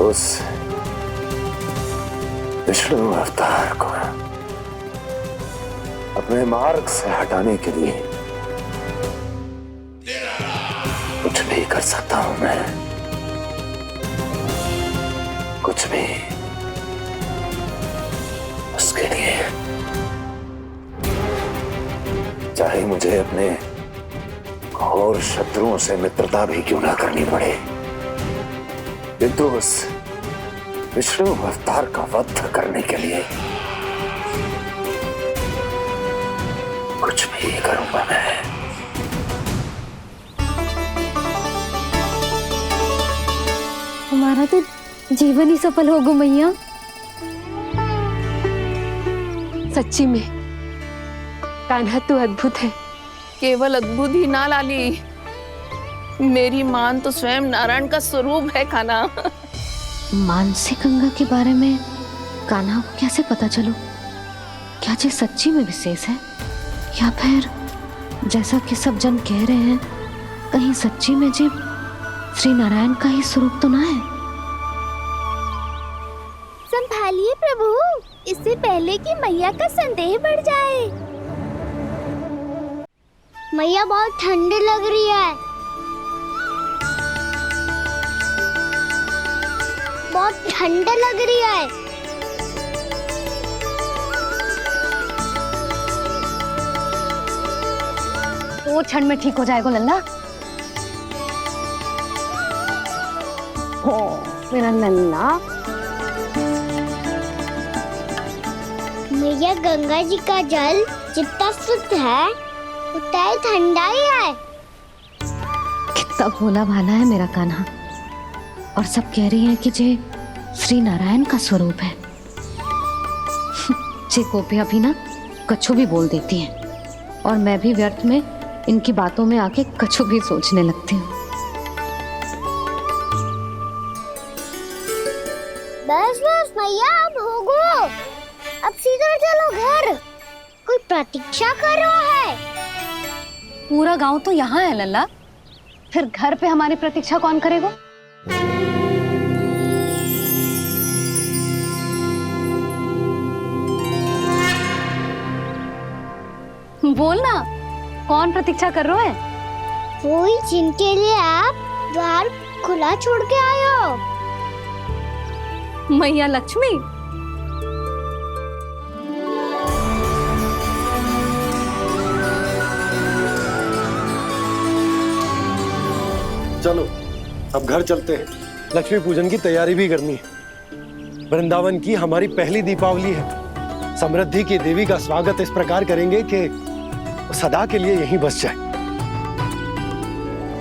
उस विष्णु अवतार को अपने मार्ग से हटाने के लिए कुछ भी कर सकता हूं मैं, कुछ भी। उसके लिए चाहे मुझे अपने घोर शत्रुओं से मित्रता भी क्यों ना करनी पड़े, किंतु उस विष्णु अवतार का वध करने के लिए कुछ भी करूंगा मैं। हमारा तो जीवन ही सफल होगा मैया। सच्ची में कान्हा तू अद्भुत है। केवल अद्भुत ही ना लाली, मेरी मान तो स्वयं नारायण का स्वरूप है कान्हा। मानसी गंगा के बारे में कान्हा को कैसे पता चलो? क्या ये सच्ची में विशेष है या फिर जैसा कि सब जन कह रहे हैं कहीं सच्ची में जी श्री नारायण का ही स्वरूप तो ना है? संभालिए प्रभु, इससे पहले कि मैया का संदेह बढ़ जाए। मैया बहुत ठंडी लग रही है, बहुत ठंडा लग रही है। वो क्षण में ठीक हो जाएगा लल्ला। ओ मेरा लल्ला। मैया गंगा जी का जल जितना शुद्ध है उतना ही ठंडा ही है। कितना भोला भाला है मेरा कान्हा। और सब कह रही हैं कि ये श्री नारायण का स्वरूप है। जे गोपियां भी ना कछु भी बोल देती हैं और मैं भी व्यर्थ में इनकी बातों में आके कछु भी सोचने लगती हूँ। बस बस मैया, अब होगो, अब सीधा चलो घर। कोई प्रतीक्षा कर रहा है। पूरा गांव तो यहाँ है लल्ला, फिर घर पे हमारी प्रतीक्षा कौन करेगा? बोल ना, कौन प्रतीक्षा कर रहा है? वही जिनके लिए आप द्वार खुला छोड़ के आए हो। मैया लक्ष्मी। चलो अब घर चलते हैं। लक्ष्मी पूजन की तैयारी भी करनी है। वृंदावन की हमारी पहली दीपावली है। समृद्धि की देवी का स्वागत इस प्रकार करेंगे कि सदा के लिए यहीं बस जाए,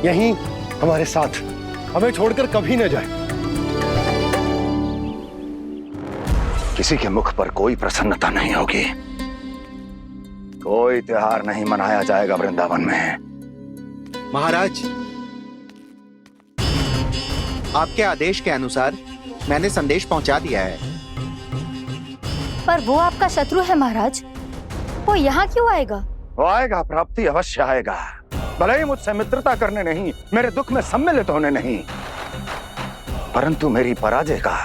यहीं हमारे साथ, हमें छोड़कर कभी न जाए। किसी के मुख पर कोई प्रसन्नता नहीं होगी, कोई त्योहार नहीं मनाया जाएगा वृंदावन में। महाराज, आपके आदेश के अनुसार मैंने संदेश पहुंचा दिया है। पर वो आपका शत्रु है महाराज, वो यहाँ क्यों आएगा? वो आएगा, प्राप्ति अवश्य आएगा। भले ही मुझसे मित्रता करने नहीं, मेरे दुख में सम्मिलित होने नहीं, परंतु मेरी पराजय का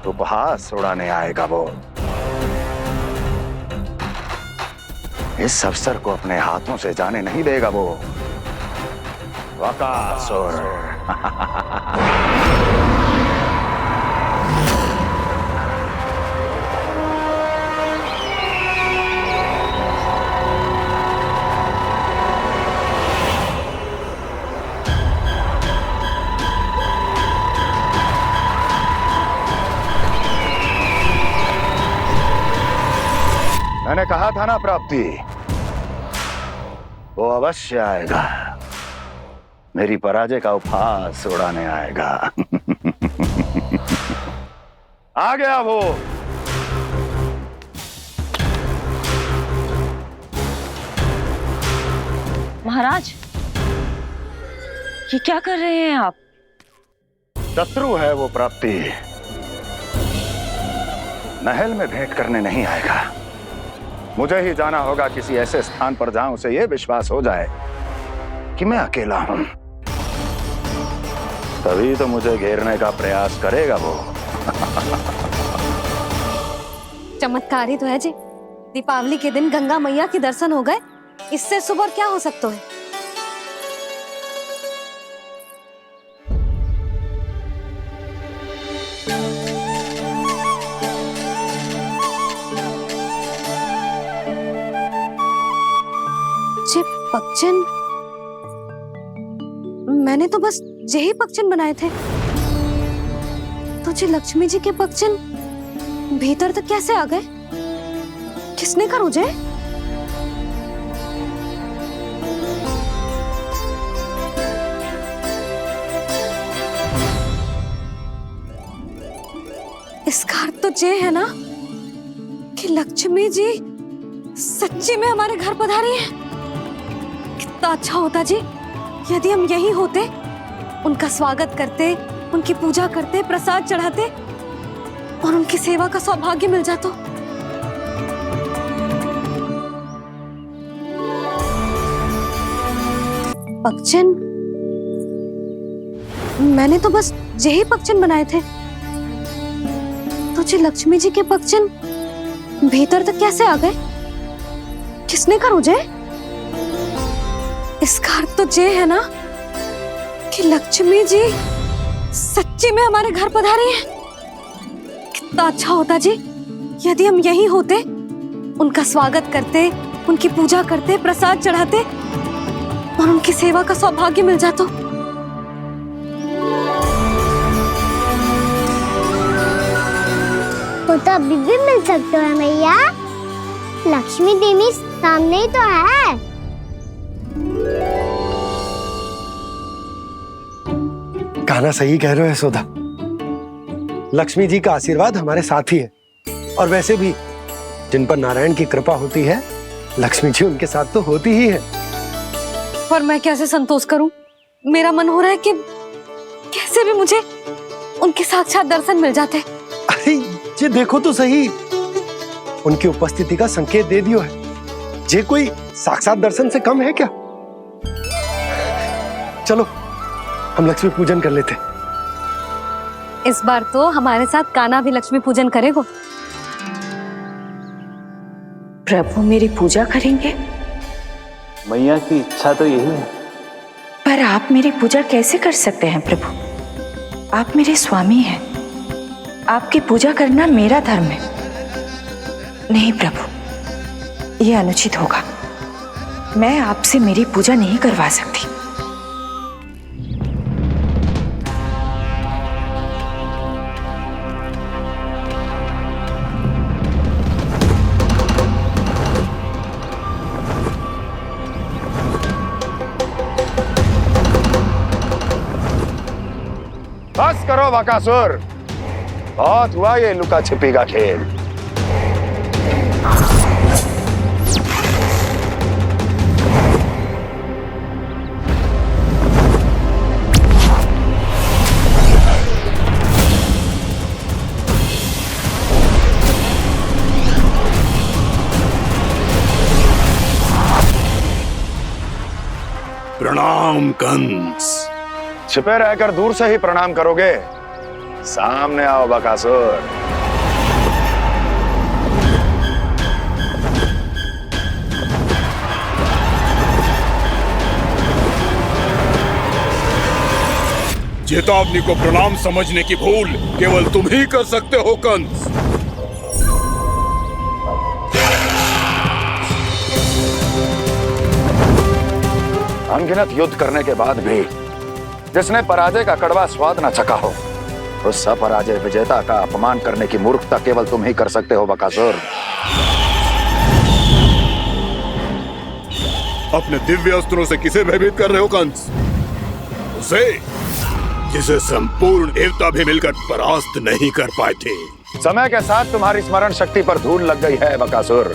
उपहास उड़ाने आएगा वो। इस अवसर को अपने हाथों से जाने नहीं देगा वो। वकासुर। मैंने कहा था ना प्राप्ति, वो अवश्य आएगा, मेरी पराजय का उपहास उड़ाने आएगा। आ गया वो। महाराज, ये क्या कर रहे हैं आप? शत्रु है वो प्राप्ति, महल में भेंट करने नहीं आएगा। मुझे ही जाना होगा किसी ऐसे स्थान पर जहां उसे यह विश्वास हो जाए कि मैं अकेला हूं, तभी तो मुझे घेरने का प्रयास करेगा वो। चमत्कारी तो है जी, दीपावली के दिन गंगा मैया के दर्शन हो गए, इससे शुभ और क्या हो सकता है। जे पक्षन, मैंने तो बस यही पक्षन बनाए थे, तो जे लक्ष्मी जी के पक्षन भीतर तक कैसे आ गए? किसने कर मुझे? इसका अर्थ तो ये है ना कि लक्ष्मी जी सच्ची में हमारे घर पधारी है। कितना अच्छा होता जी यदि हम यहीं होते, उनका स्वागत करते, उनकी पूजा करते, प्रसाद चढ़ाते और उनकी सेवा का सौभाग्य मिल जाता। पक्षन, मैंने तो बस यही पक्षन बनाए थे, तो जी लक्ष्मी जी के पक्षन भीतर तक कैसे आ गए? किसने कर मुझे? इसका अर्थ तो ये है ना कि लक्ष्मी जी सच्ची में हमारे घर पधारी है। कितना अच्छा होता जी यदि हम यहीं होते, उनका स्वागत करते, उनकी पूजा करते, प्रसाद चढ़ाते और उनकी सेवा का सौभाग्य मिल जाता। वो तो अभी भी मिल सकते हैं मैया, लक्ष्मी देवी सामने ही तो है। कहना सही कह रहे हो यशोदा, लक्ष्मी जी का आशीर्वाद हमारे साथ ही है, और वैसे भी जिन पर नारायण की कृपा होती है, लक्ष्मी जी उनके साथ तो होती ही है। पर मैं कैसे संतोष करूं? मेरा मन हो रहा है कि कैसे भी मुझे उनके साक्षात दर्शन मिल जाते। अरे ये देखो तो सही, उनकी उपस्थिति का संकेत दे दियो है। ये कोई साक्षात दर्शन से कम है क्या? चलो हम लक्ष्मी पूजन कर लेते। इस बार तो हमारे साथ कान्हा भी लक्ष्मी पूजन करेगा। प्रभु मेरी पूजा करेंगे? मैया की इच्छा तो यही है। पर आप मेरी पूजा कैसे कर सकते हैं प्रभु? आप मेरे स्वामी हैं, आपकी पूजा करना मेरा धर्म है। नहीं प्रभु, यह अनुचित होगा। मैं आपसे मेरी पूजा नहीं करवा सकती। बस करो बकासुर, बहुत हुआ ये लुका छिपी का खेल। प्रणाम कंस। छिपे रहकर दूर से ही प्रणाम करोगे? सामने आओ बकासुर। चेतावनी को प्रणाम समझने की भूल केवल तुम ही कर सकते हो कंस। अनगिनत युद्ध करने के बाद भी जिसने पराजय का कड़वा स्वाद न चखा हो, उस अपराजय विजेता का अपमान करने की मूर्खता केवल तुम ही कर सकते हो बकासुर। अपने दिव्य अस्त्रों से किसे भयभीत कर रहे हो कंस? उसे जिसे संपूर्ण देवता भी मिलकर परास्त नहीं कर पाए थे। समय के साथ तुम्हारी स्मरण शक्ति पर धूल लग गई है बकासुर।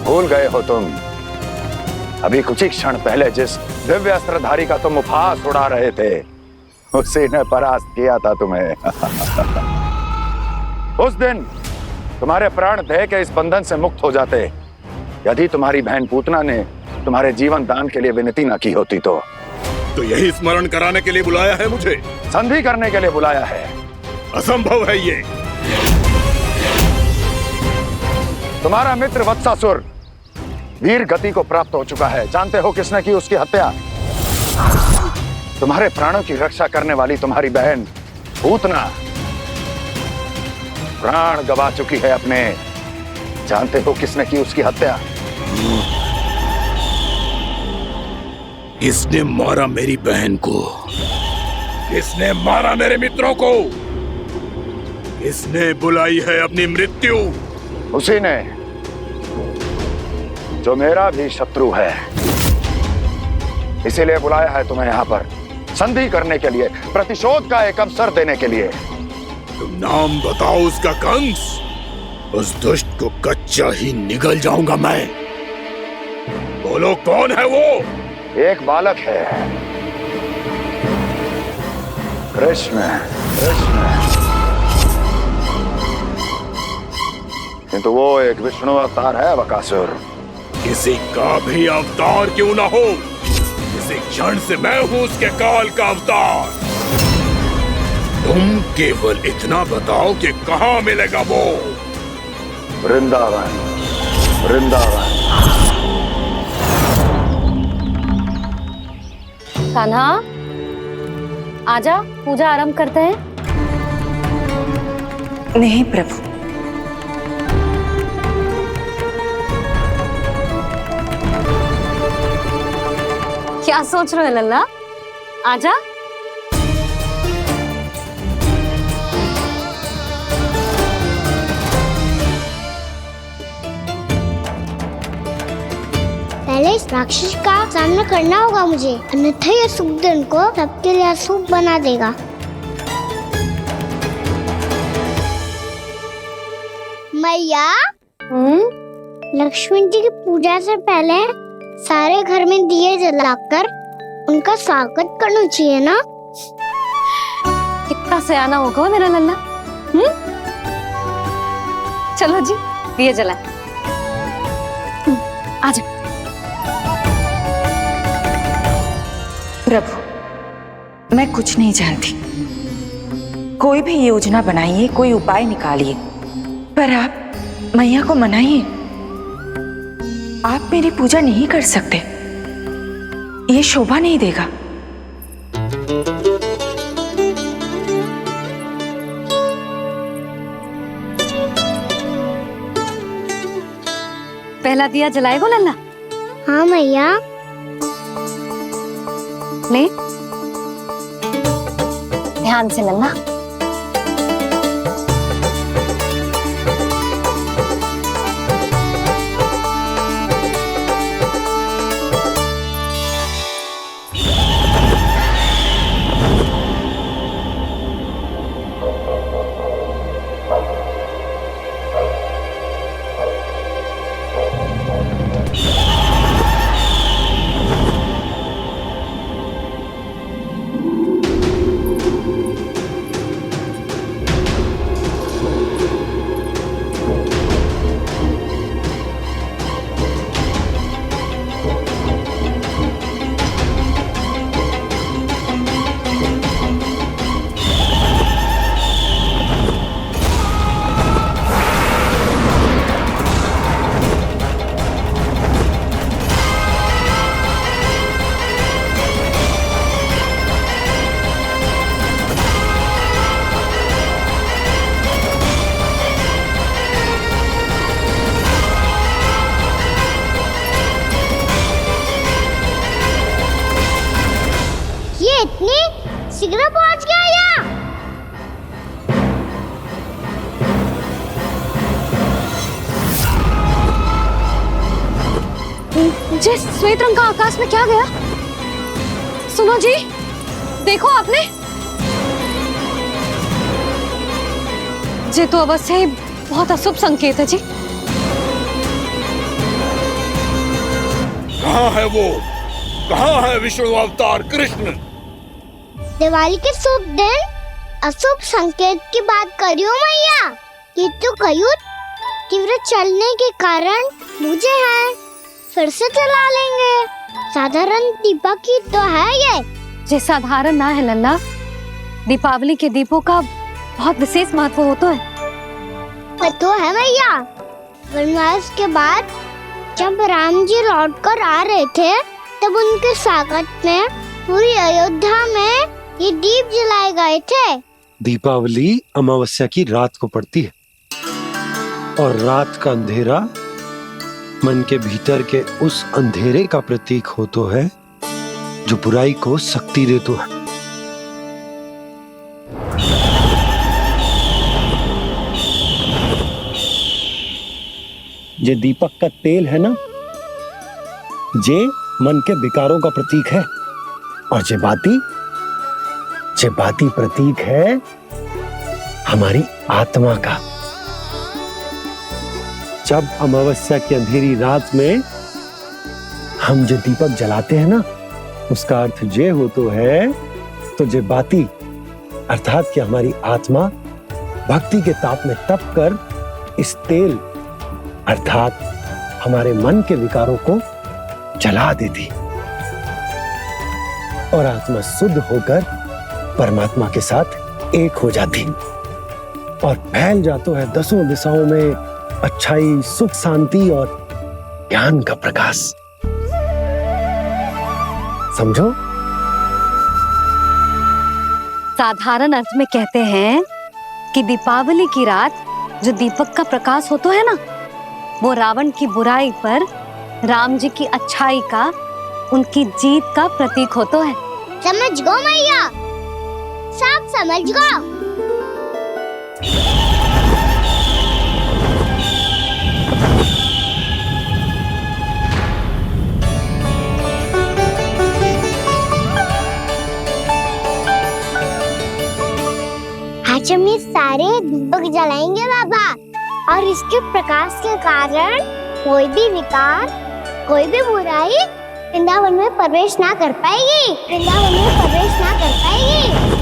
भूल गए हो तुम अभी कुछ ही क्षण पहले जिस दिव्य अस्त्रधारी का तुम उपहास उड़ा रहे थे, उसी ने परास्त किया था तुम्हें। उस दिन तुम्हारे प्राण देह के इस बंधन से मुक्त हो जाते यदि तुम्हारी बहन पूतना ने तुम्हारे जीवन दान के लिए विनती न की होती तो यही स्मरण कराने के लिए बुलाया है मुझे? संधि करने के लिए बुलाया है। असंभव है ये। तुम्हारा मित्र वत्सासुर वीर गति को प्राप्त हो चुका है। जानते हो किसने की उसकी हत्या? तुम्हारे प्राणों की रक्षा करने वाली तुम्हारी बहन पूतना प्राण गवा चुकी है अपने। जानते हो किसने की उसकी हत्या? किसने मारा मेरी बहन को? किसने मारा मेरे मित्रों को? किसने बुलाई है अपनी मृत्यु? उसी ने जो मेरा भी शत्रु है। इसीलिए बुलाया है तुम्हें यहाँ पर संधि करने के लिए, प्रतिशोध का एक अवसर देने के लिए। तुम नाम बताओ उसका कंस। उस दुष्ट को कच्चा ही निगल जाऊंगा मैं। बोलो कौन है वो? एक बालक है, कृष्ण। किंतु वो एक विष्णु अवतार है बकासुर। किसी का भी अवतार क्यों ना हो, इसी क्षण से मैं हूं उसके काल का अवतार। तुम केवल इतना बताओ कि कहां मिलेगा वो? वृंदावन। वृंदावन। कान्हा, आजा, पूजा आरंभ करते हैं। नहीं प्रभु, क्या सोच रहे हो लल्ला? आजा। पहले इस राक्षस का सामना करना होगा मुझे, अन्यथा ये शुभ दिन को सबके लिए अशुभ बना देगा। मैया, लक्ष्मण जी की पूजा से पहले सारे घर में दिए जलाकर उनका स्वागत करना चाहिए ना? कितना सयाना होगा मेरा लल्ला। चलो जी, दिए जलाए। आजा। प्रभु, मैं कुछ नहीं जानती। कोई भी योजना बनाइए, कोई उपाय निकालिए, पर आप मैया को मनाइए। आप मेरी पूजा नहीं कर सकते, ये शोभा नहीं देगा। पहला दिया जलाएगो लल्ला? हाँ मैया। ले, ध्यान से लल्ला। शीघ्र पहुंच गया यहाँ। जे श्वेत रंग का आकाश में क्या गया? सुनो जी, देखो आपने, जे तो अवश्य ही बहुत अशुभ संकेत है जी। कहाँ है वो? कहाँ है विष्णु अवतार कृष्ण? दिवाली के शुभ दिन अशुभ संकेत की बात करियो मैया। ये तो कयूर तीव्र चलने के कारण मुझे है, फिर से चला लेंगे। साधारण दीपक ही तो है ये साधारण ना है लल्ला, दीपावली के दीपों का बहुत विशेष महत्व होता है। तो है भैया, वनवास के बाद जब राम जी लौट कर आ रहे थे तब उनके स्वागत में पूरी अयोध्या में ये दीप जलाए गए थे। दीपावली अमावस्या की रात को पड़ती है और रात का अंधेरा मन के भीतर के उस अंधेरे का प्रतीक हो तो है जो बुराई को शक्ति दे तो है। ये दीपक का तेल है ना, जे मन के विकारों का प्रतीक है, और जे बाती प्रतीक है हमारी आत्मा का। जब अमावस्या की अंधेरी रात में हम जो दीपक जलाते हैं ना, उसका अर्थ जे हो तो है, तो जे बाती अर्थात कि हमारी आत्मा भक्ति के ताप में तप कर इस तेल अर्थात हमारे मन के विकारों को जला देती और आत्मा शुद्ध होकर परमात्मा के साथ एक हो जाती और फैल जाता है दसों दिशाओं में अच्छाई, सुख, शांति और ज्ञान का प्रकाश। समझो? साधारण अर्थ में कहते हैं कि दीपावली की रात जो दीपक का प्रकाश होता है ना, वो रावण की बुराई पर राम जी की अच्छाई का, उनकी जीत का प्रतीक होता है। समझ गो मैया, सब समझ गो। आज हम ये सारे दीपक जलाएंगे बाबा, और इसके प्रकाश के कारण कोई भी विकार, कोई भी बुराई वृंदावन में प्रवेश ना कर पाएगी, वृंदावन में प्रवेश ना कर पाएगी।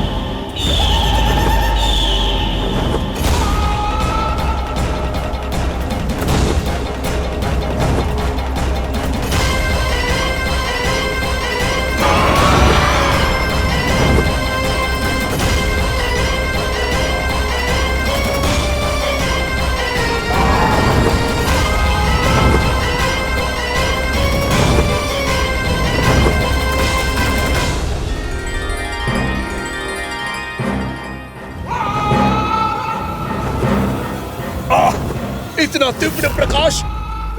इतना तीव्र प्रकाश,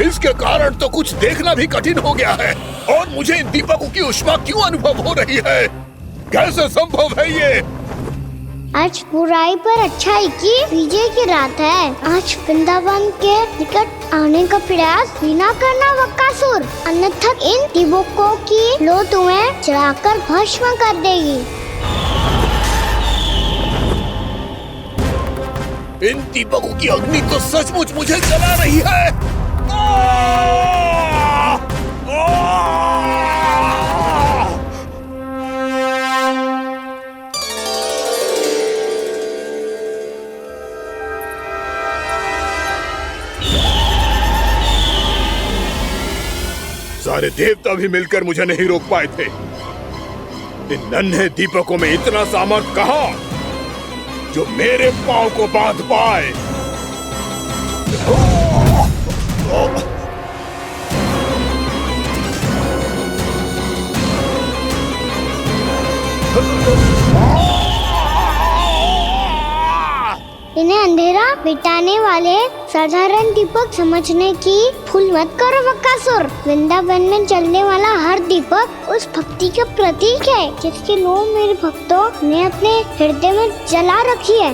इसके कारण तो कुछ देखना भी कठिन हो गया है। और मुझे इन दीपकों की उष्मा क्यों अनुभव हो रही है? कैसे संभव है ये? आज बुराई पर अच्छाई की विजय की रात है। आज वृंदावन के निकट आने का प्रयास भी ना करना बकासुर, अन्यथा इन दीपकों की लो तुम्हें जलाकर भस्म कर देगी। इन दीपकों की अग्नि तो सचमुच मुझे जला रही है। सारे देवता भी मिलकर मुझे नहीं रोक पाए थे। इन नन्हे दीपकों में इतना सामर्थ कहां जो मेरे पांव को बांध पाए। इन्हें अंधेरा मिटाने वाले साधारण दीपक समझने की भूल मत करो बकासुर। वृंदावन में जलने वाला हर दीपक उस भक्ति का प्रतीक है जिसकी लो मेरे भक्तों ने अपने हृदय में जला रखी है।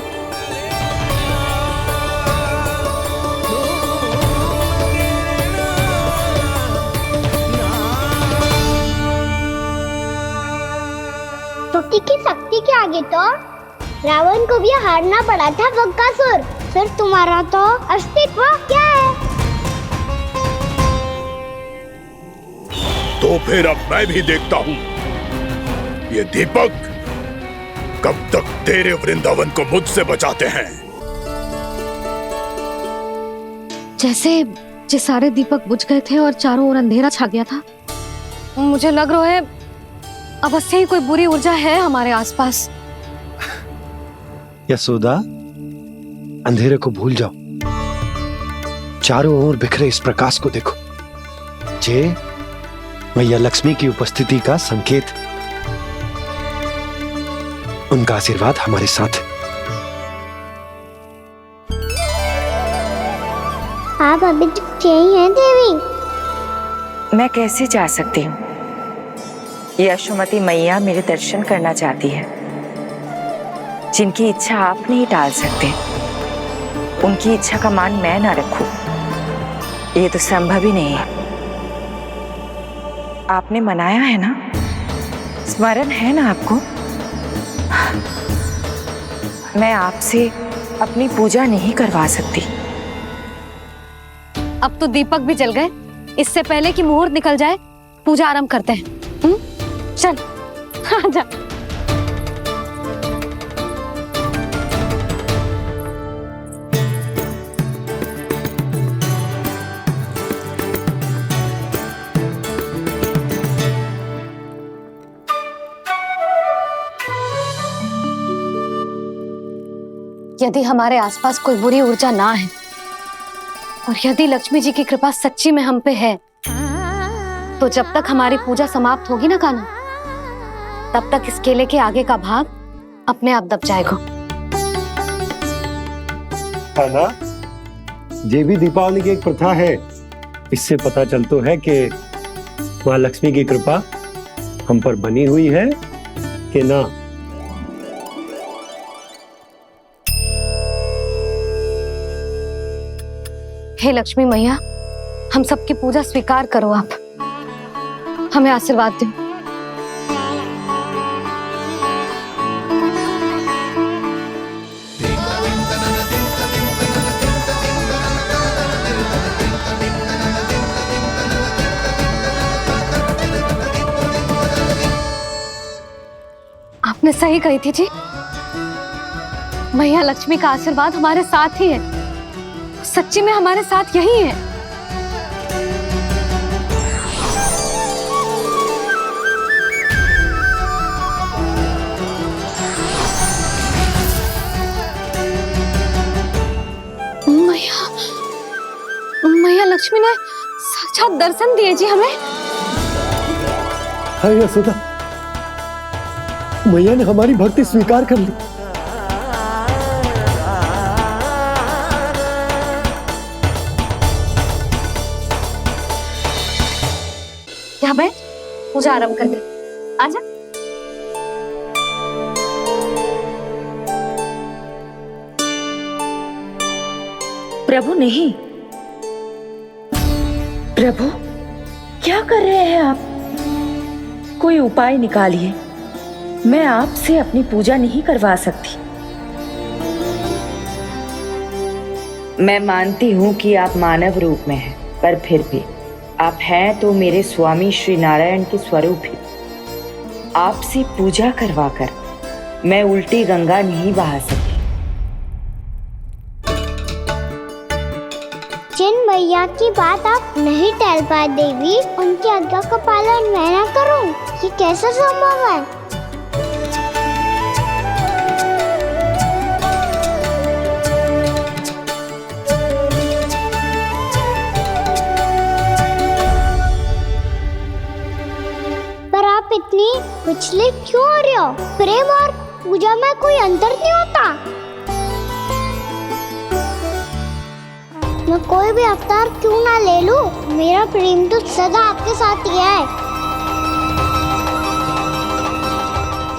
मोमबत्ती की शक्ति के आगे तो रावण को भी हारना पड़ा था बकासुर। फिर तुम्हारा तो अस्तित्व क्या है? तो फिर अब मैं भी देखता हूँ ये दीपक कब तक तेरे वृंदावन को मुझसे बचाते हैं। जैसे ये सारे दीपक बुझ गए थे और चारों ओर अंधेरा छा गया था, मुझे लग रहा है अवश्य ही कोई बुरी ऊर्जा है हमारे आसपास। यशोदा, अंधेरे को भूल जाओ, चारों ओर बिखरे इस प्रकाश को देखो। जे मैया लक्ष्मी की उपस्थिति का संकेत, उनका आशीर्वाद हमारे साथ। आप अभी तक यही हैं देवी? मैं कैसे जा सकती हूँ? यशोमती मैया मेरे दर्शन करना चाहती है। जिनकी इच्छा आप नहीं टाल सकते, उनकी इच्छा का मान मैं ना रखूं, ये तो संभव ही नहीं है। आपने मनाया है ना, स्मरण है ना आपको? मैं आपसे अपनी पूजा नहीं करवा सकती। अब तो दीपक भी जल गए, इससे पहले कि मुहूर्त निकल जाए पूजा आरंभ करते हैं। चल आजा। यदि हमारे आसपास कोई बुरी ऊर्जा ना है और यदि लक्ष्मी जी की कृपा सच्ची में हम पे है, तो जब तक हमारी पूजा समाप्त होगी ना कान्हा, तब तक इस केले के आगे का भाग अपने आप दब जाएगा। कान्हा, ये भी दीपावली की एक प्रथा है। इससे पता चलता है कि माँ लक्ष्मी की कृपा हम पर बनी हुई है कि ना। हे लक्ष्मी मैया, हम सबकी पूजा स्वीकार करो, आप हमें आशीर्वाद दो। आपने सही कही थी जी, मैया लक्ष्मी का आशीर्वाद हमारे साथ ही है, सच्ची में हमारे साथ यही है। मैया लक्ष्मी ने साक्षात दर्शन दिए जी हमें। हाय यशोदा, मैया ने हमारी भक्ति स्वीकार कर ली। क्या बैठ, पूजा आरंभ कर दे। आजा। प्रभु नहीं, प्रभु क्या कर रहे हैं आप? कोई उपाय निकालिए, मैं आपसे अपनी पूजा नहीं करवा सकती। मैं मानती हूँ कि आप मानव रूप में हैं, पर फिर भी आप हैं तो मेरे स्वामी श्री नारायण के स्वरूप ही। आपसे पूजा करवाकर मैं उल्टी गंगा नहीं बहा सकी। जिन मैया की बात आप नहीं टाल पाए देवी, उनकी आज्ञा का पालन मैं ना करूं, ये कैसे संभव है? पर आप इतनी विचलित क्यों हो रहे हो? प्रेम और पूजा में कोई अंतर नहीं होता। मैं कोई भी अवतार क्यों ना ले लूं, मेरा प्रेम तो सदा आपके साथ ही है।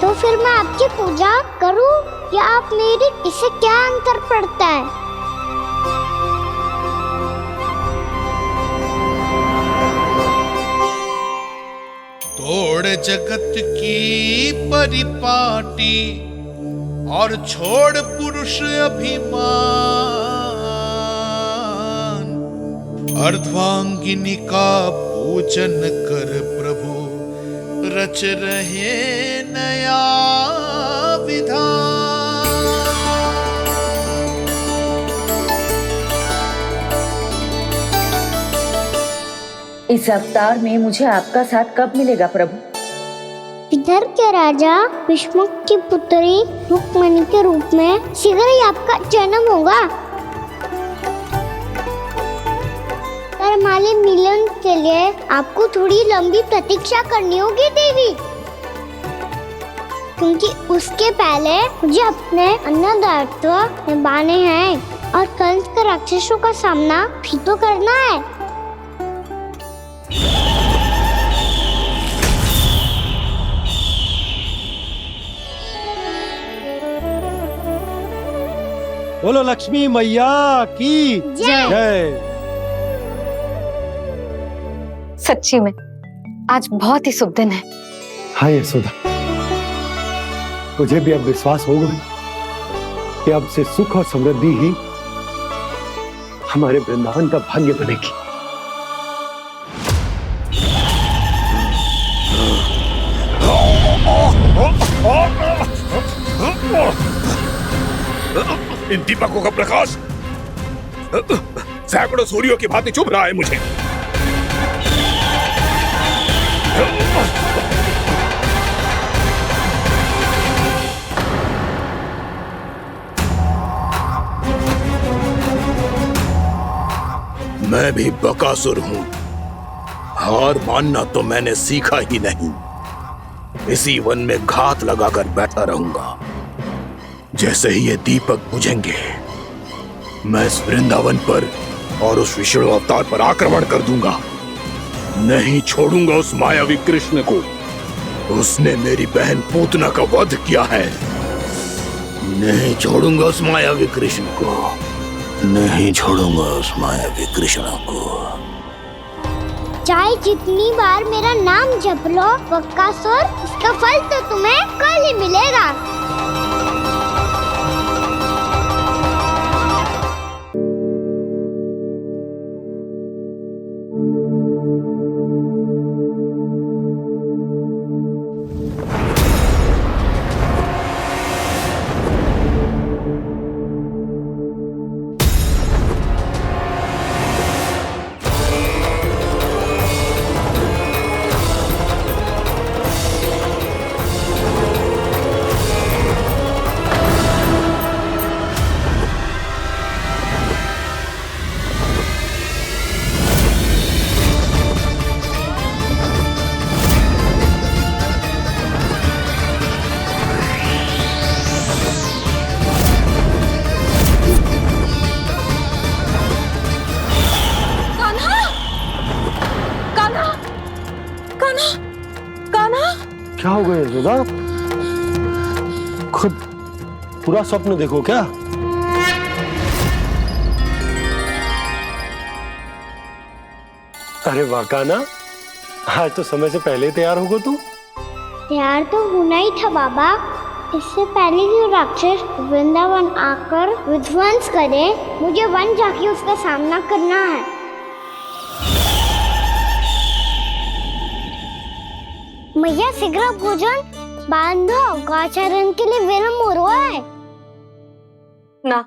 तो फिर मैं आपकी पूजा करूं या आप मेरी, इससे क्या अंतर पड़ता है? तो छोड़ जगत की परिपाटी और छोड़ पुरुष अभिमान, अर्धांगिनी का पूजन कर प्रभु रच रहे नया विधान। इस अवतार में मुझे आपका साथ कब मिलेगा प्रभु? इधर के राजा विष्णु की पुत्री रुक्मणी के रूप में शीघ्र ही आपका जन्म होगा। हमारे मिलन के लिए आपको थोड़ी लंबी प्रतीक्षा करनी होगी देवी, क्योंकि उसके पहले मुझे अपने अन्य दायित्व निभाने हैं और कंस के राक्षसों का सामना भी तो करना है। बोलो लक्ष्मी मैया की जय। सच्ची में आज बहुत ही शुभ दिन है। हाँ यशोदा, मुझे भी अब विश्वास हो गया कि अब से सुख और समृद्धि ही हमारे वृंदावन का भाग्य बनेगी। इन दीपकों का प्रकाश सैकड़ों सूर्यों की भांति चुभ रहा है मुझे। मैं भी बकासुर हूं, हार मानना तो मैंने सीखा ही नहीं। इसी वन में घात लगाकर बैठा रहूंगा। जैसे ही ये दीपक बुझेंगे, मैं इस वृंदावन पर और उस विष्णु अवतार पर आक्रमण कर दूंगा। नहीं छोड़ूंगा उस मायावी कृष्ण को। उसने मेरी बहन पूतना का वध किया है। नहीं छोड़ूंगा उस मायावी कृष्ण को। नहीं छोड़ूंगा उस मायावी कृष्ण को। चाहे जितनी बार मेरा नाम जप लो बकासुर, इसका फल तो तुम्हें कल ही मिलेगा। क्या हो गया यशोदा? खुद पूरा स्वप्न देखो क्या? अरे वाह कान्हा, आज तो समय से पहले तैयार होगा तू। तैयार तो होना ही था बाबा। इससे पहले कि राक्षस वृंदावन आकर विध्वंस करे, मुझे वन जाके उसका सामना करना है। मैया शीघ्र भोजन बांधो, गौचरण के लिए विलंब हो रहा है। ना,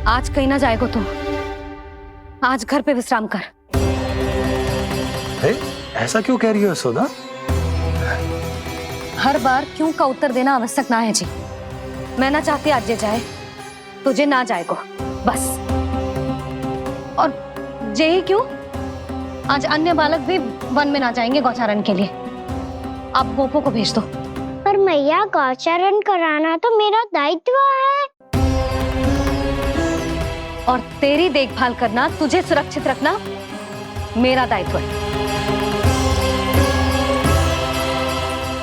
आज कहीं ना जाएगा तुम। आज घर पे विश्राम कर। ऐसा क्यों कह रही हो यशोदा? हर बार क्यों का उत्तर देना आवश्यक ना है जी। मैं ना चाहती आज ये जाए, तुझे ना जाएगा बस। और जे ही क्यों, आज अन्य बालक भी वन में ना जाएंगे गौचारण के लिए। आप गोपो को भेज दो। पर मैया गौचारण कराना तो मेरा दायित्व है। और तेरी देखभाल करना, तुझे सुरक्षित रखना मेरा दायित्व है।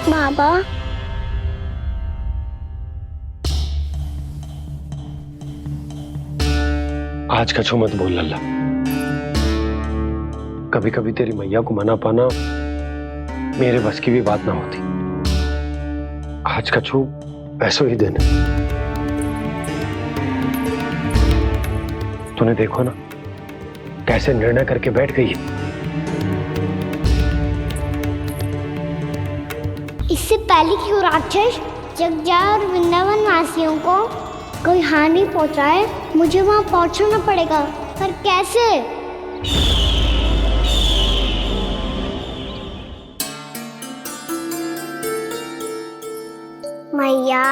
बाबा, आज कछु मत बोल लल्ला। कभी कभी तेरी मैया को मना पाना मेरे बस की भी बात ना होती। आज कछु ऐसो ही दिन है। तूने देखो ना कैसे निर्णय करके बैठ गई है। इससे पहले कि वो राक्षस जगजा और वृंदावन वासियों को कोई हानि पहुंचाए, मुझे वहां पहुंचना पड़ेगा। पर कैसे? मैया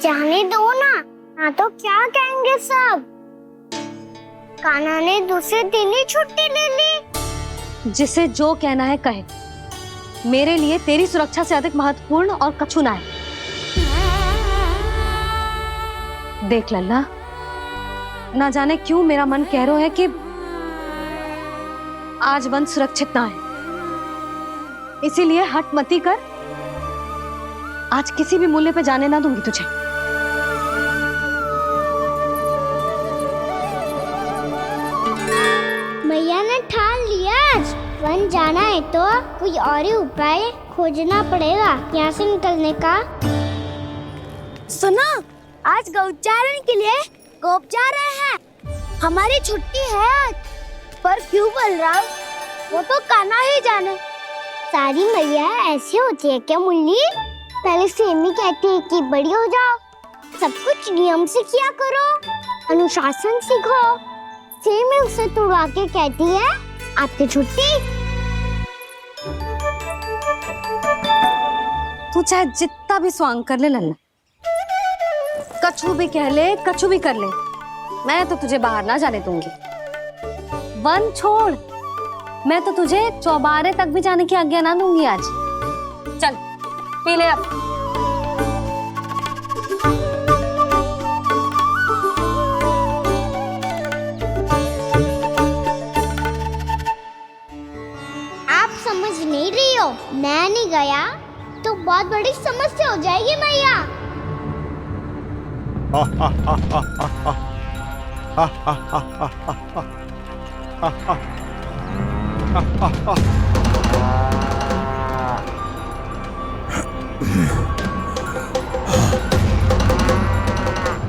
जाने दो ना तो क्या कहेंगे सब। कान्हा ने दूसरे दिन ही छुट्टी ले ली। जिसे जो कहना है कहे, मेरे लिए तेरी सुरक्षा से अधिक महत्वपूर्ण और कछु ना है। देख लल्ला, ना जाने क्यों मेरा मन कह रहा है कि आज वन सुरक्षित ना है, इसीलिए हट मती कर। आज किसी भी मूल्य पे जाने ना दूंगी तुझे। मैया ने ठान लिया, वन जाना है तो कोई और ही उपाय खोजना पड़ेगा यहाँ से निकलने का। सुनो, आज गौचारण के लिए गोप जा रहे हैं। हमारी छुट्टी है आज। पर क्यों बलराम? वो तो कान्हा ही जाने। सारी मैया ऐसी होती है क्या मुल्ली? पहले से अम्मी कहती है कि बड़ी हो जाओ, सब कुछ नियम से किया करो, अनुशासन सीखो। सेम में उसे तुड़वा के कहती है आपकी छुट्टी। तू चाहे जितना भी स्वांग कर ले लल्ला, कछु भी कह ले, कछु भी कर ले, मैं तो तुझे बाहर ना जाने दूंगी। वन छोड़, मैं तो तुझे चौबारे तक भी जाने की आज्ञा ना दूंगी आज। चल पी ले अब। आप समझ नहीं रही हो, मैं नहीं गया तो बहुत बड़ी समस्या हो जाएगी मैया।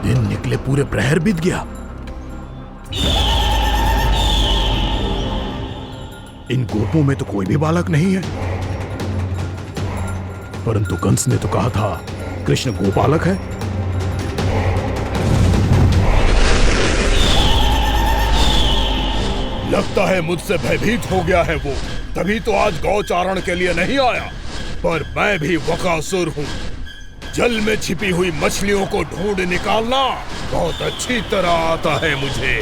दिन निकले पूरे प्रहर बीत गया। इन गोपों में तो कोई भी बालक नहीं है, परंतु कंस ने तो कहा था कृष्ण गोपालक है। लगता है मुझसे भयभीत हो गया है वो, तभी तो आज गौचारण के लिए नहीं आया। पर मैं भी वकासुर हूँ, जल में छिपी हुई मछलियों को ढूंढ निकालना बहुत अच्छी तरह आता है मुझे।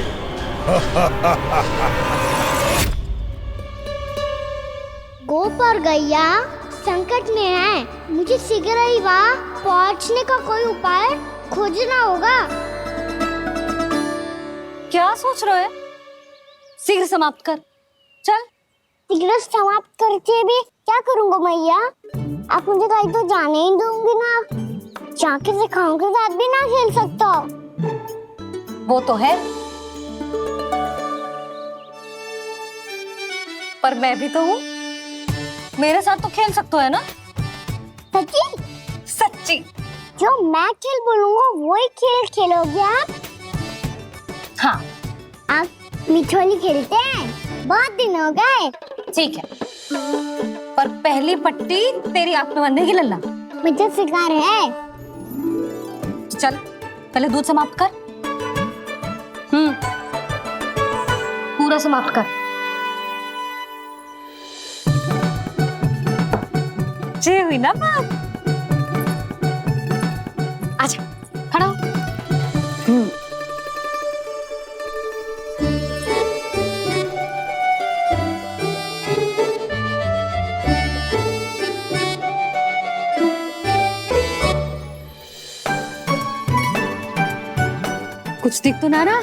गोप और गैया संकट में है, मुझे शीघ्र ही वहाँ पहुँचने का कोई उपाय खोजना होगा। क्या सोच रहे है? शीघ्र समाप्त कर, चल। शीघ्र समाप्त करके भी क्या करूँगा मैया? आप मुझे कहीं तो जाने ही दूंगी ना। जाके सिखाओं के साथ भी ना खेल सकता। वो तो है, पर मैं भी तो हूँ, मेरे साथ तो खेल सकते हो है ना? सच्ची? सच्ची। जो मैं खेल बोलूँगा वही खेल खेलोगे आप? हाँ। आप मिठोली खेलते हैं? बहुत दिन हो गए। ठीक है, पर पहली पट्टी तेरी आंख में बंधेगी लल्ला। मुझे शिकार है। चल पहले दूध समाप्त कर। पूरा समाप्त कर। जे हुई ना बात। आजा, खड़ा हो। कुछ दिख तो ना रहा।